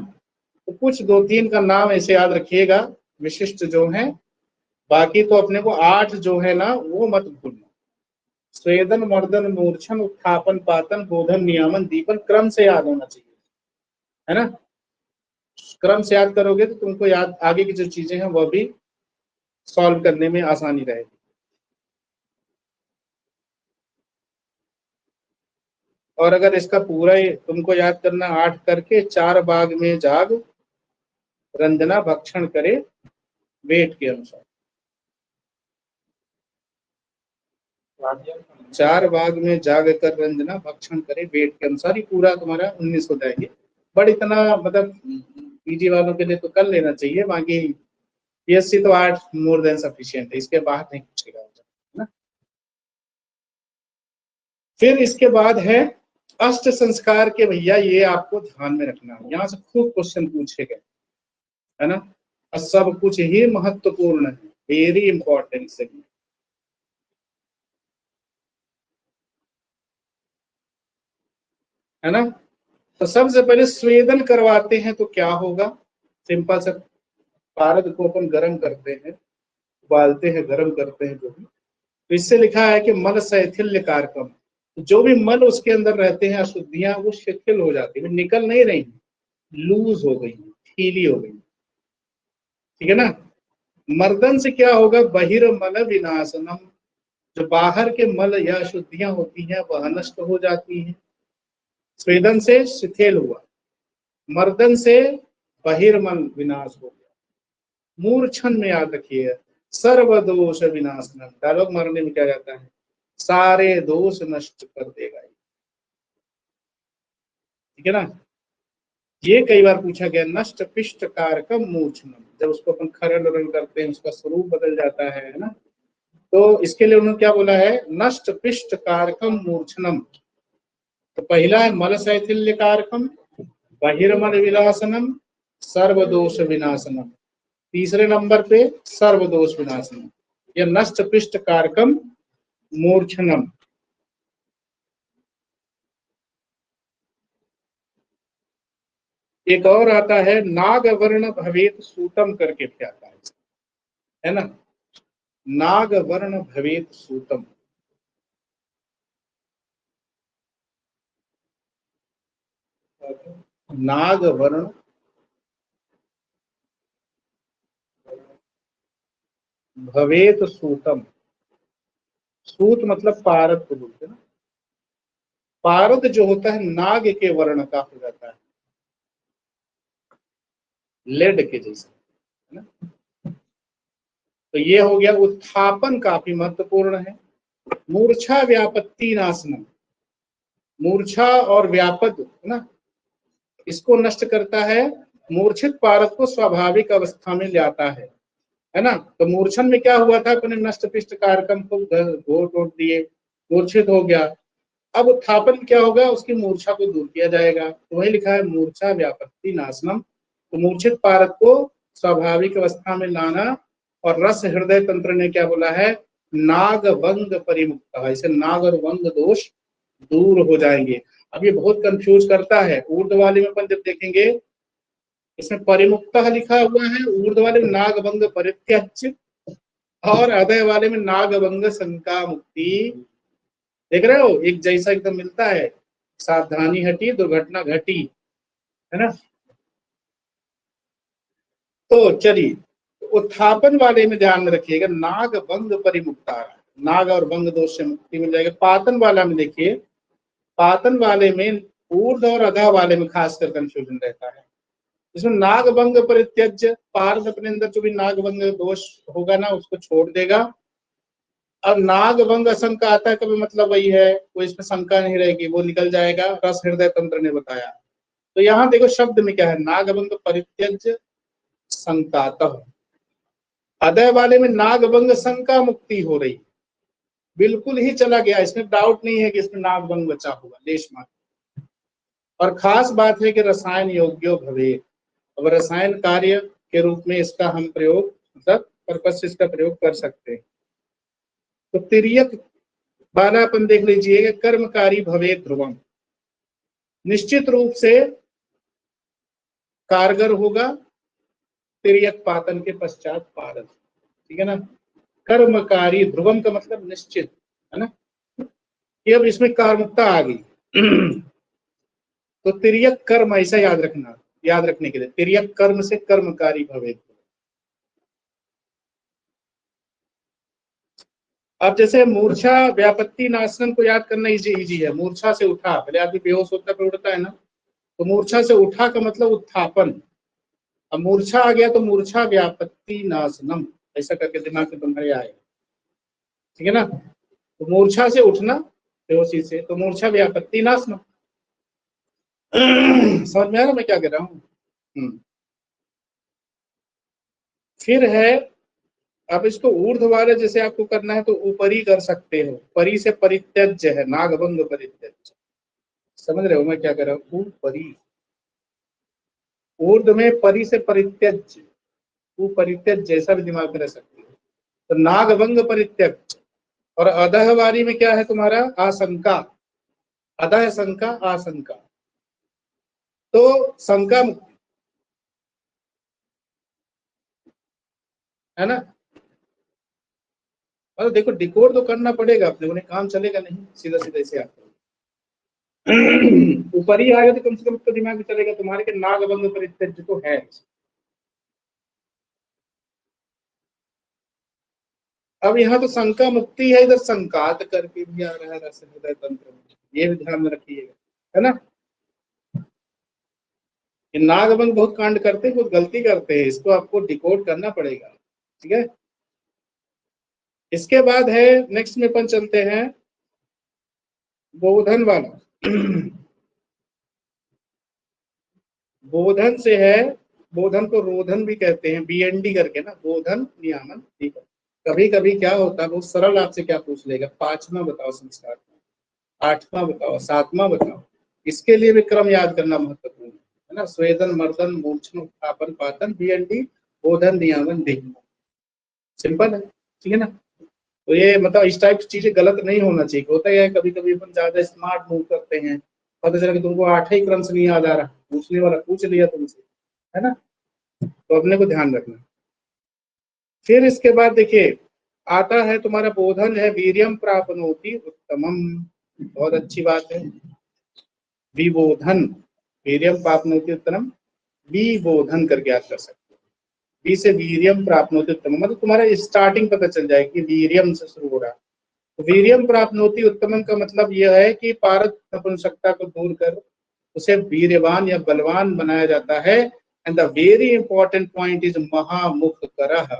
Speaker 1: तो कुछ 2-3 का नाम ऐसे याद रखिएगा विशिष्ट जो है, बाकी तो अपने को 8 जो है ना वो मत भूलना। स्वेदन, मर्दन, मूर्छन, उत्थापन, पातन, बोधन, नियामन, दीपन क्रम से याद होना चाहिए, है ना। क्रम से याद करोगे तो तुमको याद, आगे की जो चीजें हैं वह भी सॉल्व करने में आसानी रहेगी। और अगर इसका पूरा ही तुमको याद करना 8 करके, 4 बाग में जाग, रंजना भक्षण करे वेट के अनुसार, 4 बाग में जाग कर रंजना भक्षण करे वेट के अनुसार, ही पूरा तुम्हारा 19 हो जाएंगे। बट इतना मतलब पीजी वालों के लिए तो कर लेना चाहिए, बाकी पीएससी तो 8 मोर देन सफिशिएंट है, इसके बाद नहीं पूछेगा ना। फिर इसके बाद है अष्ट संस्कार के, भैया ये आपको ध्यान में रखना है, यहाँ से खूब क्वेश्चन पूछे गए, है ना। और सब कुछ ही महत्वपूर्ण है, वेरी इंपॉर्टेंट से, है ना। तो सबसे पहले स्वेदन करवाते हैं तो क्या होगा, सिंपल सा, पारद को अपन गर्म करते हैं, उबालते हैं, गर्म करते हैं जो भी, तो इससे लिखा है कि मल शैथिल्य कारकम, जो भी मल उसके अंदर रहते हैं अशुद्धियां वो शिथिल हो जाती है, निकल नहीं रही, लूज हो गई, ढीली हो गई, ठीक है ना। मर्दन से क्या होगा, बहिर्मल विनाशनम, जो बाहर के मल या अशुद्धियां होती हैं वह नष्ट हो जाती हैं। स्वेदन से शिथिल हुआ, मर्दन से बहिर्मल विनाश हो गया, मूर्छन में याद रखिए सर्वदोष विनाशनम, डायलॉग मारने में क्या जाता है, सारे दोष नष्ट कर देगा, ठीक है ना। ये कई बार पूछा गया, नष्ट पिष्ट कारकम मूर्छनम, जब उसको अपन खरल वरल करते हैं उसका स्वरूप बदल जाता है ना, तो इसके लिए उन्होंने क्या बोला है, नष्ट पिष्ट कारकम मूर्छनम। तो पहला है मल शैथिल्य कारकम, बहिर्मल विलासनम, सर्वदोष विनाशनम। तीसरे नंबर पे सर्वदोष विनाशनम, यह नष्ट पिष्ट कारकम मूर्छनम। एक और आता है, नागवर्ण भवेत सूतम करके भी आता है ना, नागवर्ण भवेत सूतम, नागवर्ण भवेत सूतम, सूत मतलब पारद को बोलते हैं ना, पारद जो होता है नाग के वर्ण का हो जाता है, लेड के जैसे, है ना। तो ये हो गया, उत्थापन काफी महत्वपूर्ण है। मूर्छा व्यापत्ति नाशनम, मूर्छा और व्यापद, है ना, इसको नष्ट करता है, मूर्छित पारद को स्वाभाविक अवस्था में लाता है ना। तो मूर्छन में क्या हुआ था, अपने नष्ट पिष्ट कारकम को घोट दिए, मूर्छित हो गया, अब उत्थापन क्या होगा, उसकी मूर्छा को दूर किया जाएगा। तो वही लिखा है मूर्छा व्यापत्ति नाशनम, तो मूर्छित पारद को स्वाभाविक अवस्था में लाना। और रस हृदय तंत्र ने क्या बोला है, नाग वंग परिमुक्त, इसे नाग और वंग दोष दूर हो जाएंगे। अब ये बहुत कंफ्यूज करता है, ऊर्ध्व वाले में अपन जब देखेंगे इसमें परिमुक्त लिखा हुआ है, ऊर्ध्व वाले में नाग वंग परित्यज्य और अदय वाले में नाग वंग शंका मुक्ति। देख रहे हो, एक जैसा एकदम मिलता है, सावधानी हटी दुर्घटना घटी, है ना। तो चलिए, उत्थापन वाले में ध्यान में रखिएगा, नाग वंग परिमुक्ता, नाग और वंग दोष से मुक्ति मिल जाएगी। पातन वाला में देखिए, पातन वाले में ऊर्ध और अधा वाले में खासकर कंफ्यूजन रहता है। इसमें नाग वंग परित्यज्य, पार्थ अपने अंदर जो भी नाग वंग दोष होगा ना उसको छोड़ देगा। अब नाग वंग असंका आता है, कभी मतलब वही है, वो इसमें शंका नहीं रहेगी, वो निकल जाएगा, रस हृदय तंत्र ने बताया। तो यहाँ देखो शब्द में क्या है, नाग वंग परित्यज्य संकातः, अदय वाले में नाग वंग शंका मुक्ति हो रही, बिल्कुल ही चला गया, इसमें डाउट नहीं है कि इसमें नाग वंग बचा होगा लेश मात्र। और खास बात है कि रसायन योग्यो भवे, अब रसायन कार्य के रूप में इसका हम प्रयोग, मतलब पर्पस से इसका प्रयोग कर सकते हैं। तो तिर्यक वाला अपन देख लीजिएगा, कर्मकारी भवे ध्रुवम, निश्चित रूप से कारगर होगा तिर्यक पातन के पश्चात पारद, ठीक है ना। कर्मकारी ध्रुवम का मतलब निश्चित, है ना, कि अब इसमें कारमुकता आ गई। तो तिर्यक कर्म, ऐसा याद रखना, याद रखने के लिए तिर्यक कर्म से कर्मकारी भवे। अब जैसे मूर्छा व्यापत्ति नाशनम को याद करना इजी है, मूर्छा से उठा, पहले आदमी बेहोश होता है उठता है ना, तो मूर्छा से उठा का मतलब उत्थापन। अब मूर्छा आ गया तो मूर्छा व्यापत्ति नाशनम, ऐसा करके दिमाग में तुम्हारे आएगा, ठीक है ना। तो मूर्छा से उठना बेहोशी से, तो मूर्छा व्यापत्ति नाशनम। समझ में आ रहा मैं क्या कह रहा हूँ। फिर है, अब इसको ऊर्ध्व वाले जैसे आपको करना है तो ऊपरी कर सकते हो, परी से परित्यज्य है, नागभंग परित्यज्य, समझ रहे हो मैं क्या कर रहा हूँ, ऊपरी, ऊर्ध्व में परी से परित्यज्य, परित्यज जैसा भी दिमाग में रह सकते हो। तो नागभंग परित्यज, और अधः वाली में क्या है तुम्हारा, आशंका, अधः शंका आशंका, तो शंका मुक्ति, है ना। और देखो डिकोड तो करना पड़ेगा अपने, उन्हें काम चलेगा नहीं सीधा सीधा इसे आपको। ऊपर ही आएगा तो कम से कम तो दिमाग में चलेगा तुम्हारे के नागभंग परित्यज तो है। अब यहाँ तो शंका मुक्ति है, इधर संकात करके भी आ रहा है रस हृदय तंत्र में, ये भी ध्यान में रखिएगा, है ना। नागभंग बहुत कांड करते हैं, बहुत गलती करते हैं, इसको आपको डिकोड करना पड़ेगा, ठीक है। इसके बाद है नेक्स्ट में अपन चलते हैं बोधन वाला। बोधन से है, बोधन को रोधन भी कहते हैं, बीएनडी करके ना, बोधन नियामन, ठीक है। कभी कभी क्या होता है, बहुत सरल आपसे क्या पूछ लेगा, पांचवा बताओ संस्कार, आठवां बताओ, सातवां बताओ, इसके लिए भी क्रम याद करना महत्वपूर्ण है ना। स्वेदन मर्दन मूर्छन उत्थापन पातन, बीएनडी बोधन नियामन धिक, सिंपल है, ठीक है ना। तो ये मतलब इस टाइप की चीजें गलत नहीं होना चाहिए। होता है कभी कभी अपन ज्यादा स्मार्ट मूव करते हैं, पता चला कि तुमको 8 ही क्रम से नहीं याद आ रहा, पूछने वाला पूछ लिया तुमसे, है ना। तो अपने को ध्यान रखना। फिर इसके बाद देखिए आता है तुम्हारा बोधन है, वीर्यम प्राप्नोति उत्तमम, बहुत अच्छी बात है। विबोधन, वीर्यम प्राप्नोति उत्तमम, विबोधन करके याद कर सकते हो। वी से वीर्यम प्राप्नोति उत्तमम, मतलब तुम्हारा स्टार्टिंग पता चल जाए कि वीर्यम से शुरू हो रहा है। वीर्यम प्राप्नोति उत्तमम का मतलब यह है कि पारद नपुंसकता को दूर कर उसे वीर्यवान या बलवान बनाया जाता है। And the very important point is महामुख करह।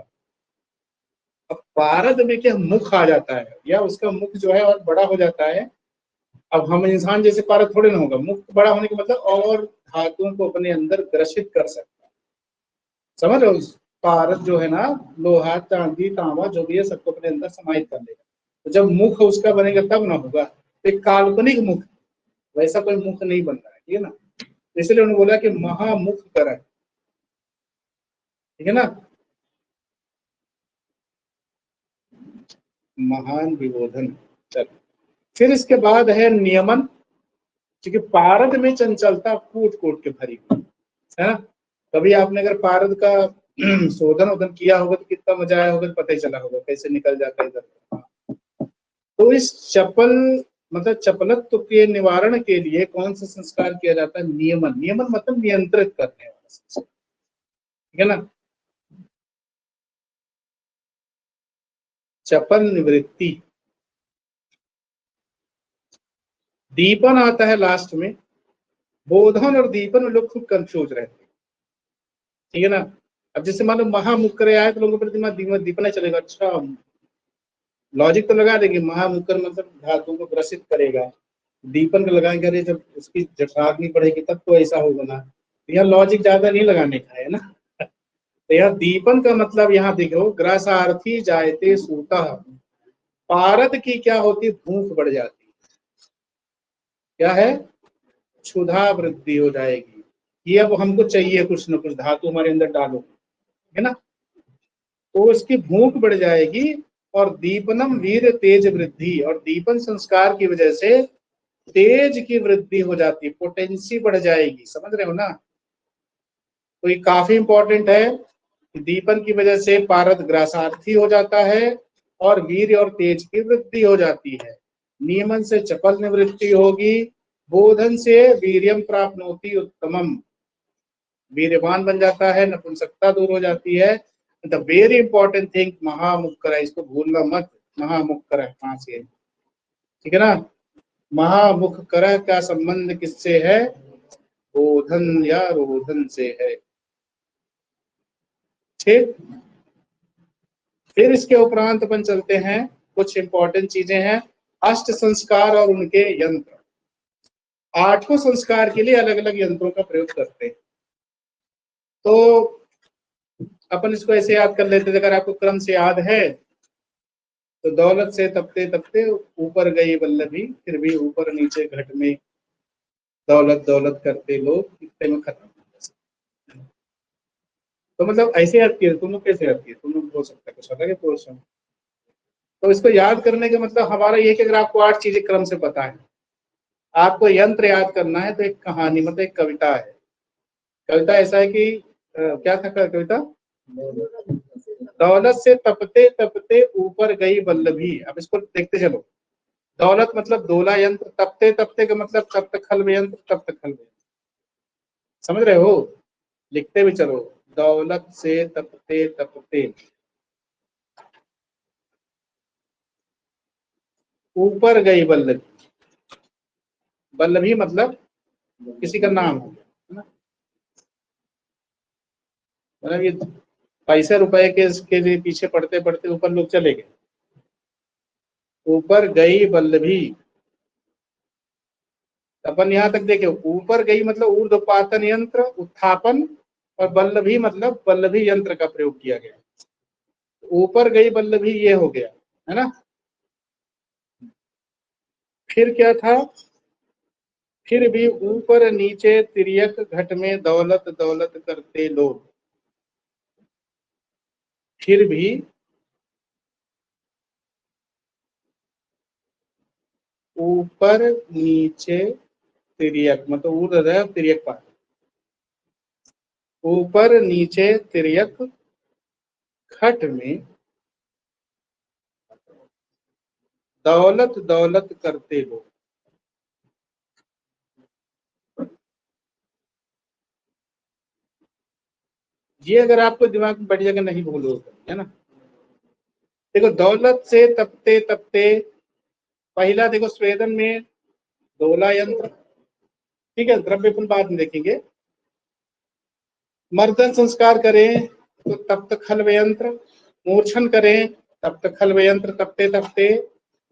Speaker 1: अब पारद में क्या मुख आ जाता है, या उसका मुख जो है और बड़ा हो जाता है। अब हम इंसान जैसे पारद थोड़े ना होगा, मुख बड़ा होने का मतलब और धातुओं को अपने अंदर ग्रसित कर सकता है, समझ रहे हो। पारद जो है ना, लोहा चांदी तांबा जो भी है सबको अपने अंदर समाहित कर लेगा। तो जब मुख उसका बनेगा तब ना होगा, एक काल्पनिक मुख, वैसा कोई मुख नहीं बन रहा है, ठीक है ना। इसलिए उन्होंने बोला कि महामुख कर, ठीक है ना, महान विबोधन। चल, फिर इसके बाद है नियमन, क्योंकि पारद में चंचलता कूट कूट के भरी हुई है ना। कभी आपने अगर पारद का शोधन वोधन किया होगा तो कितना मजा आया होगा, पता ही चला होगा कैसे निकल जाता है इधर। तो इस चपल मतलब चपलत्व के निवारण के लिए कौन सा संस्कार किया जाता है? नियमन। नियमन मतलब नियंत्रित करने वाला संस्कार, ठीक है ना। चपल निवृत्ति, दीपन आता है लास्ट में। बोधन और दीपन में लोग खूब कंफ्यूज रहते हैं, ठीक है ना। अब जैसे मान लो महामुकर आए तो लोगों को दिमाग दीपना चलेगा, अच्छा लॉजिक तो लगा देंगे, महामुकर मतलब धातु को ग्रसित करेगा, दीपन को लगाएंगे, अरे जब उसकी जठराग्नि बढ़ेगी तब तो ऐसा होगा ना। यह लॉजिक ज्यादा नहीं लगाने का है ना। तो यह दीपन का मतलब यहाँ देखो, ग्रासार्थी जायते सूता, पारद की क्या होती, भूख बढ़ जाती, क्या है, क्षुधा वृद्धि हो जाएगी, ये अब हमको चाहिए कुछ न कुछ धातु हमारे अंदर डालो, है ना। तो उसकी भूख बढ़ जाएगी। और दीपनम वीर तेज वृद्धि, और दीपन संस्कार की वजह से तेज की वृद्धि हो जाती है, पोटेंसी बढ़ जाएगी, समझ रहे हो ना। तो ये काफी इंपॉर्टेंट है कि दीपन की वजह से पारद ग्रासार्थी हो जाता है और वीर और तेज की वृद्धि हो जाती है। नियमन से चपल निवृत्ति होगी, बोधन से वीर्यम प्राप्नोति उत्तमम, वीर्यवान बन जाता है, नपुंसकता दूर हो जाती है। द वेरी इंपॉर्टेंट थिंग महामुक्कर है, इसको भूलना मत। महामुक्कर है कहां से, ठीक है ना। महामुख करह का संबंध किससे है? बोधन या रोधन से है, ठीक। फिर इसके उपरांत अपन चलते हैं, कुछ इंपॉर्टेंट चीजें हैं, अष्ट संस्कार और उनके यंत्र। आठों संस्कार के लिए अलग अलग यंत्रों का प्रयोग करते हैं। तो अपन इसको ऐसे याद कर लेते थे, अगर आपको क्रम से याद है तो दौलत से तपते तपते ऊपर गई वल्लभी, फिर भी ऊपर नीचे घट में दौलत दौलत करते लोग, इतने में खत्म। तो मतलब ऐसे याद किए तुम लोग, कैसे याद किए तुम लोग, हो सकता है कुछ अलग है पोर्शन। तो इसको याद करने का मतलब हमारा ये कि अगर आपको 8 चीजें क्रम से पता है, आपको यंत्र याद करना है, तो एक कहानी मतलब एक कविता है। कविता ऐसा है कि क्या था कविता, दौलत से तपते तपते ऊपर गई वल्लभी। अब इसको देखते चलो, दौलत मतलब दोला यंत्र, तपते तपते का मतलब तब तक खल्व यंत्र, तब तक खल्व यंत्र, समझ रहे हो। लिखते भी चलो, दौलत से तपते तपते ऊपर गई वल्लभी। वल्लभी मतलब किसी का नाम हो गया, है ना। मतलब ये पैसे रुपए के लिए पीछे पड़ते पड़ते ऊपर लोग चले गए। ऊपर गई वल्लभी, अपन यहाँ तक देखे, ऊपर गई मतलब ऊर्ध्वपातन यंत्र उत्थापन, और वल्लभी मतलब वल्लभी यंत्र का प्रयोग किया गया। ऊपर गई वल्लभी ये हो गया, है ना। फिर क्या था, फिर भी ऊपर नीचे तिर्यक घट में दौलत दौलत करते लोग, फिर भी ऊपर नीचे तिर्यक मतलब ऊर्ध्व तिर्यक पात, ऊपर नीचे तिर्यक खट में दौलत दौलत करते लोग। ये अगर आपको दिमाग में बैठ जाएगा नहीं भूलो, है ना। देखो, दौलत से तपते तपते, पहला देखो स्वेदन में दोला यंत्र, ठीक है, द्रव्य पुन बाद में देखेंगे। मर्दन संस्कार करें तो तब तक खल्व यंत्र, मूर्छन करें तब तक खल्व यंत्र, तपते तपते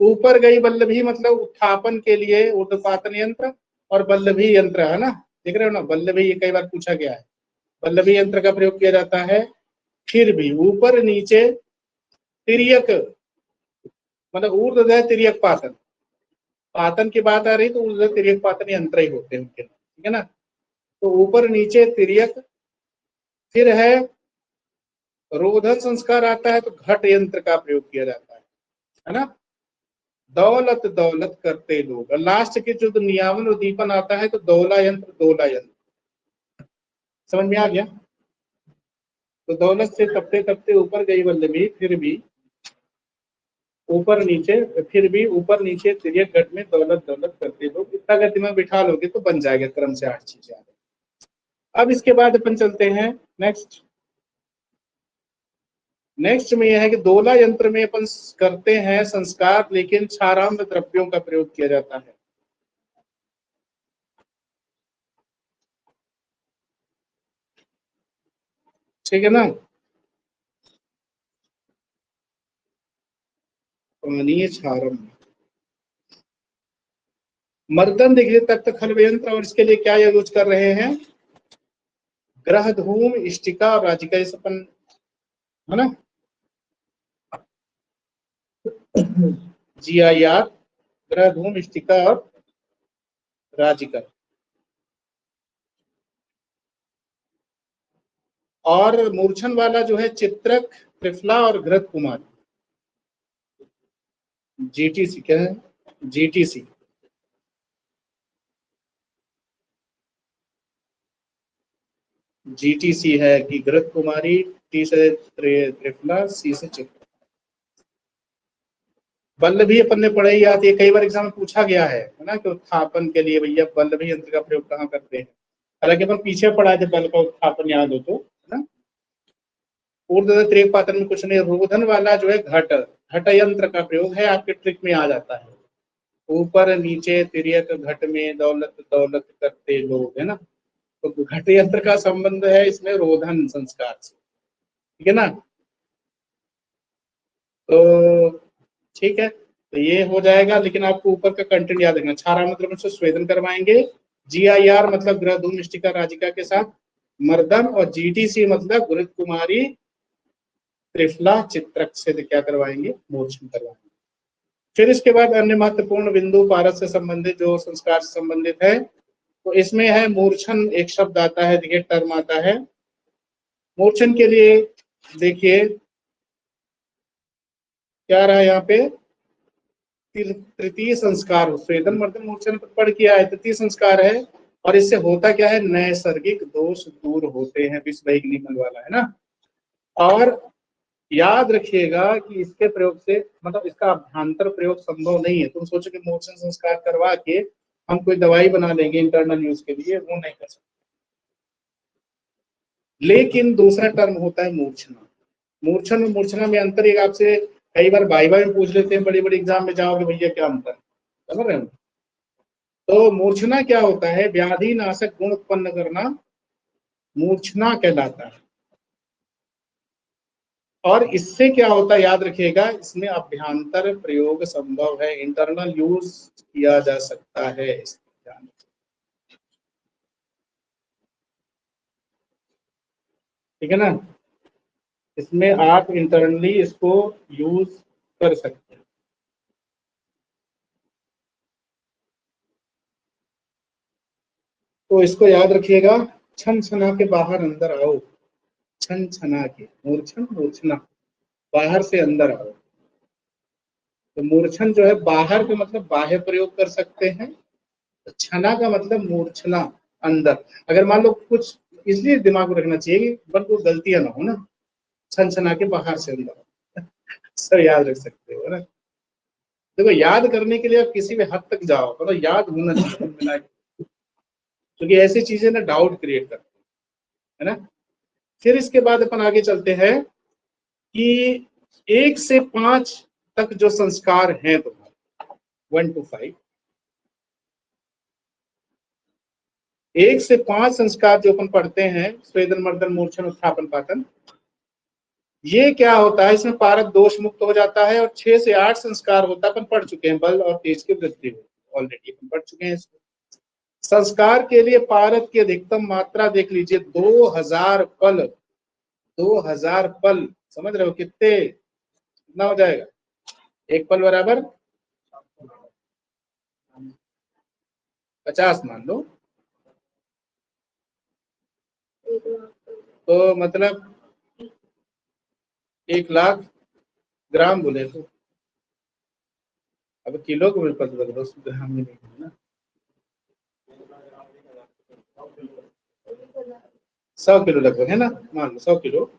Speaker 1: ऊपर गई वल्लभी मतलब उत्थापन के लिए ऊर्ध्वपातन यंत्र और वल्लभी यंत्र, है ना। देख रहे हो ना, वल्लभी ये कई बार पूछा गया है, वल्लभी यंत्र का प्रयोग किया जाता है। फिर भी ऊपर नीचे तिर्यक मतलब ऊर्ध्व तिर्यक पातन, पातन की बात आ रही तो उधर तिर्यक पातन यंत्र ही होते हैं उनके, ठीक है ना। तो ऊपर नीचे तिर्यक, फिर है रोधन संस्कार आता है तो घट यंत्र का प्रयोग किया जाता है ना। दौलत दौलत करते लोग, लास्ट के जो नियामन उद्दीपन आता है तो दौला यंत्र दोला यंत्र, समझ में आ गया। तो दौलत से तपते तपते ऊपर गई वल्लभी, फिर भी ऊपर नीचे, फिर भी ऊपर नीचे तिर्यक घट में दौलत दौलत करते लोग, इतना अगर दिमाग बिठा लोगे तो बन जाएगा क्रम से 8 चीजें। अब इसके बाद अपन चलते हैं नेक्स्ट। नेक्स्ट में यह है कि दोला यंत्र में अपन करते हैं संस्कार, लेकिन क्षाराम्ल द्रव्यों का प्रयोग किया जाता है। ठीक है ना। पानीय क्षारम, मर्दन देखिए तख्त खल्व यंत्र, और इसके लिए क्या यूज कर रहे हैं, ग्रह धूम इष्टिका और राजिका, इस अपन, है ना, GIR, ग्रह धूम इष्टिका और राजिका। और मूर्छन वाला जो है चित्रक, त्रिफला और घृत कुमार, GTC क्या है, GTC। GTC है कि घृत कुमारी, T से त्रिफला, C से चित्रक। वल्लभी अपन ने पढ़े याद, ये कई बार एग्जाम में पूछा गया है ना, कि उत्थापन के लिए भैया वल्लभी यंत्र का प्रयोग कहाँ करते हैं। हालांकि अपन पीछे पढ़ा थे बल का उत्थापन, याद हो तो, है ना। ऊर्ध्व त्रिक पातन में कुछ नहीं, रोधन वाला जो है घट, घट यंत्र का प्रयोग है, आपके ट्रिक में आ जाता है। ऊपर नीचे तिर्यक घट में दौलत दौलत करते लोग, है ना। तो घट यंत्र का संबंध है इसमें रोधन संस्कार से, ठीक है ना। तो ठीक है, तो ये हो जाएगा, लेकिन आपको ऊपर का कंटेंट याद रखना। क्षारा मतलब से स्वेदन करवाएंगे, GIR मतलब ग्रह धूम इष्टिका राजिका के साथ मर्दन, और GTC मतलब घृत कुमारी त्रिफला चित्रक से क्या करवाएंगे, मोचन करवाएंगे। फिर इसके बाद अन्य महत्वपूर्ण बिंदु पारस से संबंधित, जो संस्कार से संबंधित है, तो इसमें है मूर्छन, एक शब्द आता है, देखिए टर्म आता है मूर्छन के लिए। देखिए क्या रहा यहाँ पे, तृतीय संस्कार, स्वेदन मर्दन मूर्छन पढ़ किया है, तृतीय संस्कार है। और इससे होता क्या है, नैसर्गिक दोष दूर होते हैं, विश्व निकल वाला है ना। और याद रखिएगा कि इसके प्रयोग से, मतलब इसका अभ्यांतर प्रयोग संभव नहीं है। तुम सोचो कि मोचन संस्कार करवा के हम कोई दवाई बना लेंगे इंटरनल यूज के लिए, वो नहीं कर सकते। लेकिन दूसरा टर्म होता है मूर्छना। मूर्छन और मूर्छना में अंतर, एक आपसे कई बार वाइवा में पूछ लेते हैं, बड़ी बड़ी एग्जाम में जाओगे भैया क्या अंतर, समझ रहे हो। तो मूर्छना क्या होता है, व्याधि नाशक गुण उत्पन्न करना मूर्छना कहलाता है। और इससे क्या होता है याद रखिएगा, इसमें अभ्यांतर प्रयोग संभव है, इंटरनल यूज किया जा सकता है। ठीक है ना, इसमें आप इंटरनली इसको यूज कर सकते हैं। तो इसको याद रखिएगा, छन छना के बाहर अंदर आओ, छन छना के, मूर्छन मूर्छना, बाहर से अंदर आओ। तो मूर्छन जो है बाहर का मतलब बाह्य प्रयोग कर सकते हैं, छना का मतलब मूर्छना अंदर। अगर मान लो कुछ, इसलिए दिमाग में रखना चाहिए बट वो गलतियां ना हो ना, छन छना के बाहर से अंदर सब याद रख सकते हो ना। देखो याद करने के लिए आप किसी भी हद तक जाओ, मतलब याद होना चाहिए मिला, क्योंकि ऐसी चीजें ना डाउट क्रिएट करती है ना। फिर इसके बाद अपन आगे चलते हैं कि 1 से 5 तक जो संस्कार हैं तुम्हारे, 1 to 5, 1 से 5 संस्कार जो अपन पढ़ते हैं, स्वेदन मर्दन मूर्छन उत्थापन पातन, ये क्या होता है, इसमें पारक दोष मुक्त हो जाता है। और 6 से 8 संस्कार होता है, अपन पढ़ चुके हैं, बल और तेज की वृद्धि ऑलरेडी अपन पढ़ चुके हैं इसको। संस्कार के लिए पारक की अधिकतम मात्रा देख लीजिए, 2000 पल, 2000 पल, समझ रहे हो कितने, कितना हो जाएगा, एक पल बराबर 50 मान लो, तो मतलब 1,00,000 ग्राम बोले तो, अब किलो को भी पता लग ग्राम में नहीं है ना, 100 किलो लगभग है ना, मान लो 100 किलो।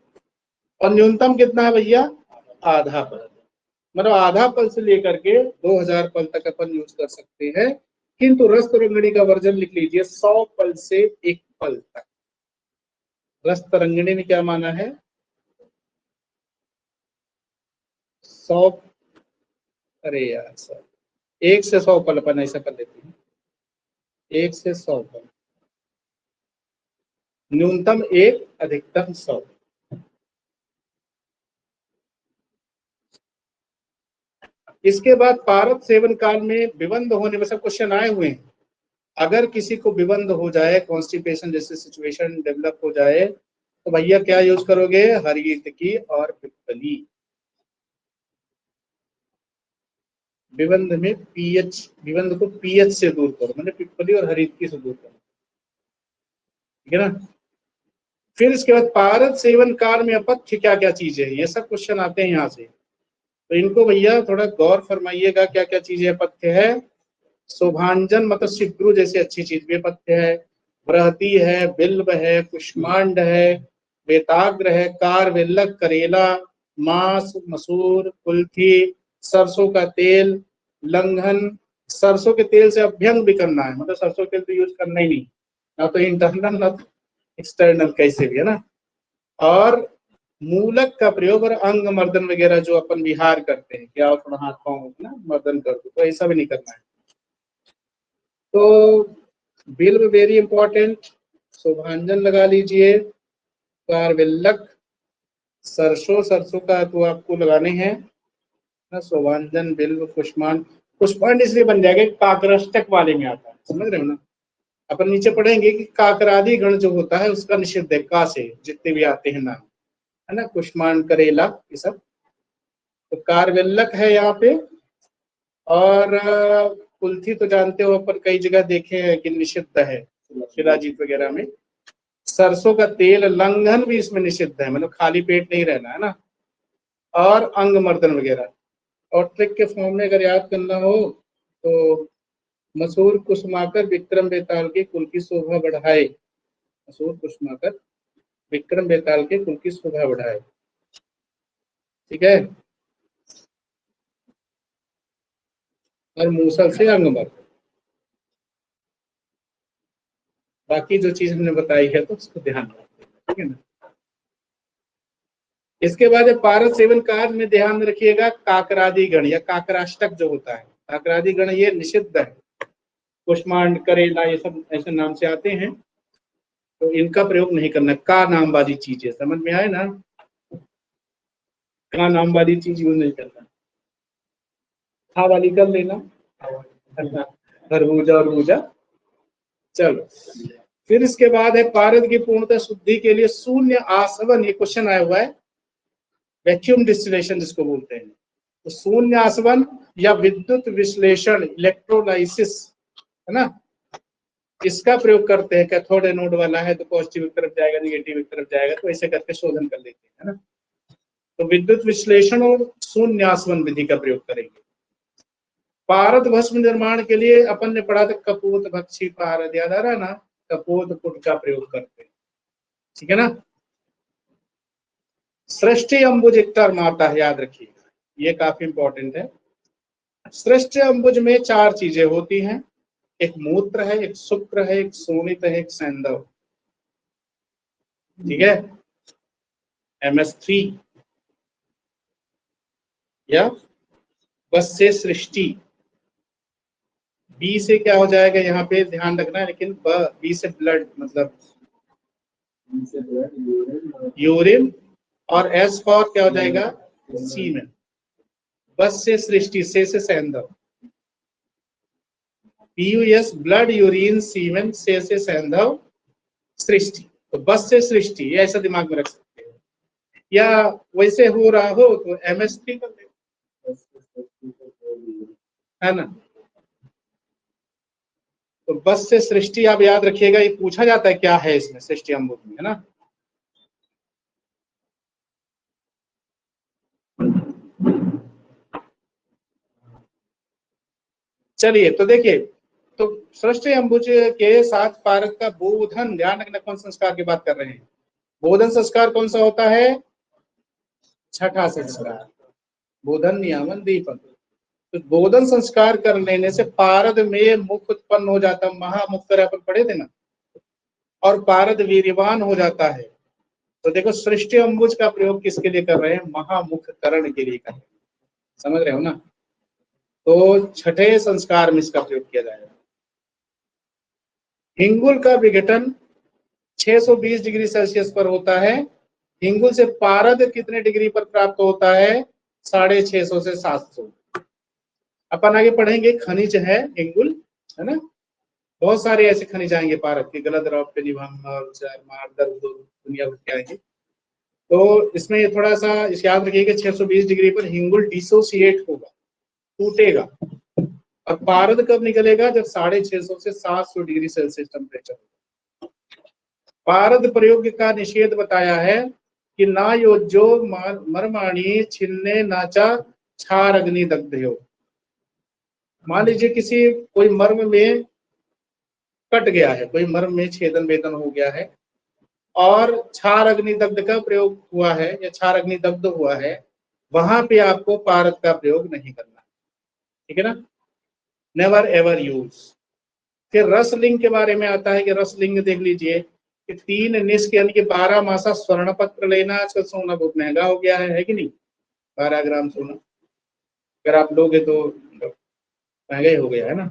Speaker 1: और न्यूनतम कितना है भैया, आधा पल, मतलब आधा पल से लेकर के 2000 पल तक अपन यूज कर सकते हैं। किंतु रस तरंगिणी का वर्जन लिख लीजिए 100 पल से 1 पल तक। रस तरंगिणी ने क्या माना है, 100, अरे यार सर, 1 से 100 पल अपन ऐसा कर लेते हैं, 1 से 100 पल, न्यूनतम 1, अधिकतम 100। इसके बाद पारद सेवन काल में विबंध होने में, सब क्वेश्चन आए हुए हैं, अगर किसी को विबंध हो जाए, कॉन्स्टिपेशन जैसे सिचुएशन डेवलप हो जाए, तो भैया क्या यूज करोगे, हरितकी और पिप्पली। विबंध में पीएच, विबंध को पीएच से दूर करो, मतलब पिप्पली और हरितकी से दूर करो, ठीक है ना। फिर इसके बाद पारद सेवन काल में अपथ्य क्या क्या चीजें हैं, ये सब क्वेश्चन आते हैं यहाँ से, तो इनको भैया थोड़ा गौर फरमाइएगा, क्या क्या चीजें अपथ्य है। शोभांजन मतलब शिप्रू जैसी अच्छी चीज भी अपथ्य है, बृहति है, बिल्व है, कुष्मांड है, बेताग्र है, कार, वेल्लक, करेला, मांस, मसूर, कुल्थी, सरसों का तेल, लंघन। सरसों के तेल से अभ्यंग भी करना है, मतलब सरसों के तेल तो यूज करना ही नहीं, ना तो इंटरनल ना तो एक्सटर्नल, कैसे भी है ना। और मूलक का प्रयोग और अंग मर्दन वगैरह जो अपन विहार करते हैं, क्या थोड़ा हाथ पाँव ना मर्दन कर दो, तो ऐसा भी नहीं करना है। तो बिल्व वेरी इंपॉर्टेंट, शोभांजन लगा लीजिए, कारवेल्लक, सरसों, सरसों का तो आपको लगाने हैं ना, शोभांजन, बिल्व, कुष्मांड। कुष्मांड इसलिए बन जाएगा काकराष्टक वाले में आता है, समझ रहे हो ना। अपन नीचे पढ़ेंगे कि काकरादि गण जो होता है उसका निषिद्ध है, का से जितने भी आते हैं नाम, है ना, कुष्मांड, करेला, ये सब। तो कारवेल्लक है यहाँ पे। और कुल्थी तो जानते हो अपन कई जगह देखे हैं कि निषिद्ध है, शिलाजीत वगैरह में। सरसों का तेल, लंघन भी इसमें निषिद्ध है, मतलब खाली पेट नहीं रहना है ना। और अंग मर्दन वगैरह। और ट्रिक के फॉर्म में अगर याद करना हो तो मसूर कुसुमाकर विक्रम बेताल के कुल की शोभा बढ़ाए, मसूर कुसुमाकर विक्रम बेताल के कुल की शोभा बढ़ाए, ठीक है। और मूसल से अंग मर्द, बाकी जो चीज हमने बताई है तो उसको ध्यान रखना, ठीक है ना। इसके बाद पारद सेवन काल में ध्यान में रखिएगा काकरादि गण या काकराष्टक जो होता है, काकरादि गण ये निषिद्ध है। कुष्मांड, करेला, ये सब ऐसे नाम से आते हैं, तो इनका प्रयोग नहीं करना। का नाम वाली चीजें समझ में आए ना, का नाम वाली चीज यूज नहीं करना, खा वाली कर लेना, खरबूजा और भूजा। चलो, फिर इसके बाद है पारद की पूर्णतः शुद्धि के लिए शून्य आसवन, ये क्वेश्चन आया हुआ है, वैक्यूम डिस्टिलेशन जिसको बोलते हैं। तो शून्य आसवन या विद्युत विश्लेषण, इलेक्ट्रोलाइसिस, है ना, इसका प्रयोग करते हैं। कैथोड एनोड वाला है तो पॉजिटिव की तरफ जाएगा, निगेटिव की तरफ जाएगा, तो ऐसे करके शोधन कर लेते हैं, है ना। तो विद्युत विश्लेषण और शून्य आसवन विधि का प्रयोग करेंगे। पारद भस्म निर्माण के लिए अपन ने पढ़ा था कपोत भक्षी पारद, याद आ रहा ना, कपोत पुट का प्रयोग करते हैं, ठीक है ना। सृष्टि अंबुज एक टर्म आता है, याद रखिएगा, ये काफी इंपॉर्टेंट है। सृष्टि अंबुज में 4 चीजें होती हैं, एक मूत्र है, एक शुक्र है, एक सोनित है, एक सैंधव, ठीक है। MS3 या बस से सृष्टि। बी से क्या हो जाएगा, यहाँ पे ध्यान रखना है, लेकिन बी से ब्लड, मतलब यूरिन। और एस फॉर क्या हो जाएगा, सीमेन। बस से सृष्टि, से सैंधव, PUS ब्लड, यूरिन, सीमेन, से सैंधव, सृष्टि। तो बस से सृष्टि, ये ऐसा दिमाग में रख सकते हैं। या वैसे हो रहा हो तो MS3 कर ले, है ना। तो बस से सृष्टि आप याद रखिएगा, ये पूछा जाता है क्या है इसमें सृष्टि अम्बुज में, है ना। चलिए तो देखिए, तो सृष्टि अम्बुज के साथ पारद का बोधन, ध्यान रखना कौन संस्कार की बात कर रहे हैं। बोधन संस्कार कौन सा होता है, छठा संस्कार, बोधन नियामन दीपक। तो बोधन संस्कार कर लेने से पारद में मुख उत्पन्न हो जाता, महामुख कर अपन पढ़े थे ना, और पारद वीर्यवान हो जाता है। तो देखो सृष्टि अम्बुज का प्रयोग किसके लिए कर रहे हैं, महामुख करण के लिए कर रहे हैं, समझ रहे हो ना। तो छठे संस्कार में इसका प्रयोग किया जाएगा। हिंगुल का विघटन 620 डिग्री सेल्सियस पर होता है। हिंगुल से पारद कितने डिग्री पर प्राप्त होता है, 650 से 700। अपन आगे पढ़ेंगे, खनिज है हिंगुल, है ना। बहुत सारे ऐसे खनिज आएंगे पारद के, गलत रॉक पे दुनिया भर के आएंगे। तो इसमें ये थोड़ा सा याद रखिएगा, 620 डिग्री पर हिंगुल डिसोसिएट होगा, टूटेगा। और पारद कब निकलेगा, जब 650 से 700 डिग्री सेल्सियस टेम्परेचर। पारद प्रयोग का निषेध बताया है कि ना योज्यो मरमाणी छिन्ने नाचा छार अग्नि दग्ध्यो। मान लीजिए किसी कोई मर्म में कट गया है, कोई मर्म में छेदन वेदन हो गया है और छार अग्नि दग्ध का प्रयोग हुआ है या छार अग्नि दग्ध हुआ है, वहां पे आपको पारद का प्रयोग नहीं करना, ठीक है ना, नेवर एवर यूज। फिर रसलिंग के बारे में आता है कि रसलिंग देख लीजिए कि 3 निष्क यानी कि 12 मासा स्वर्ण पत्र लेना, आजकल सोना बहुत महंगा हो गया है कि नहीं, 12 ग्राम सोना अगर आप लोगे तो महंगा ही हो गया है ना।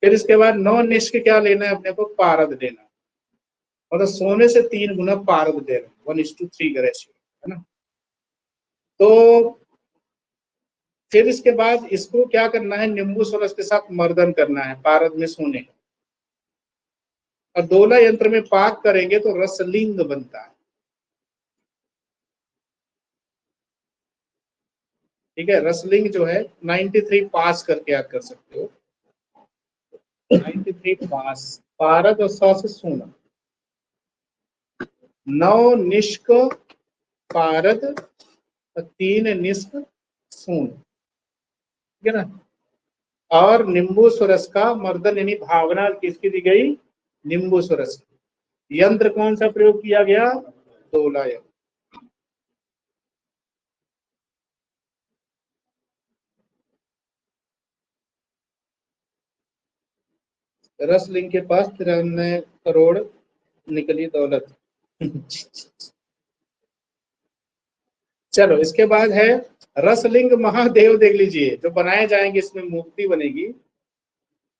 Speaker 1: फिर इसके बाद 9 निष्क क्या लेना है अपने को, पारद देना, मतलब सोने से 3 गुना पारद दे रहे, 1:3 का रेशियो, है ना। तो फिर इसके बाद इसको क्या करना है, नींबू सरस के साथ मर्दन करना है पारद में सोने, और दोला यंत्र में पाक करेंगे तो रसलिंग बनता है, ठीक है। रसलिंग जो है 93 पास करके याद कर सकते हो, 93 पास, पारद और 100 से सोना, 9 निष्क पारद और 3 निष्क सोन, ठीक है ना। और नींबू सुरस का मर्दन, यानी भावना किसकी दी गई, नींबू सुरस। यंत्र कौन सा प्रयोग किया गया, दोला यंत्र। रसलिंग के पास 93 करोड़ निकली दौलत। चलो इसके बाद है रसलिंग महादेव, देख लीजिए जो बनाए जाएंगे, इसमें मूर्ति बनेगी।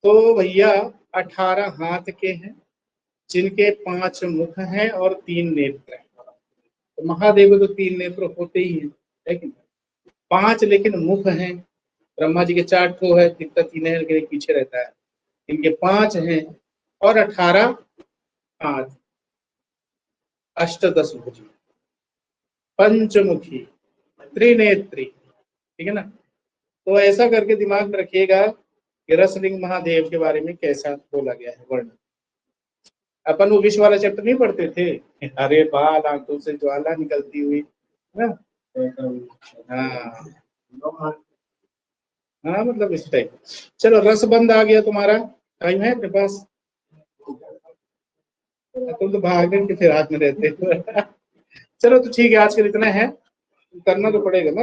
Speaker 1: तो भैया 18 हाथ के हैं, जिनके 5 मुख हैं और 3 नेत्र हैं। तो महादेव को तो 3 नेत्र होते ही हैं, है कि नहीं? 5 लेकिन मुख हैं, ब्रह्मा जी के 4 ठो है, दिखता 3 है लेकिन पीछे रहता है, इनके 5 हैं। और 18 हाथ, अष्टदश भुजी, पंचमुखी, त्रिनेत्री, ठीक है ना। तो ऐसा करके दिमाग में रखिएगा कि रसलिंग महादेव के बारे में कैसा बोला गया है वर्णन। अपन वो विश्व वाला चैप्टर नहीं पढ़ते थे, अरे बाल आंखों से ज्वाला निकलती हुई, है ना। हाँ हाँ, मतलब इस टाइप। चलो रसबंद आ गया तुम्हारा, टाइम है अपने पास, तुम तो भागने के फिर हाथ में रहते हो। चलो तो ठीक है, आज के इतना है, करना तो पड़ेगा ना।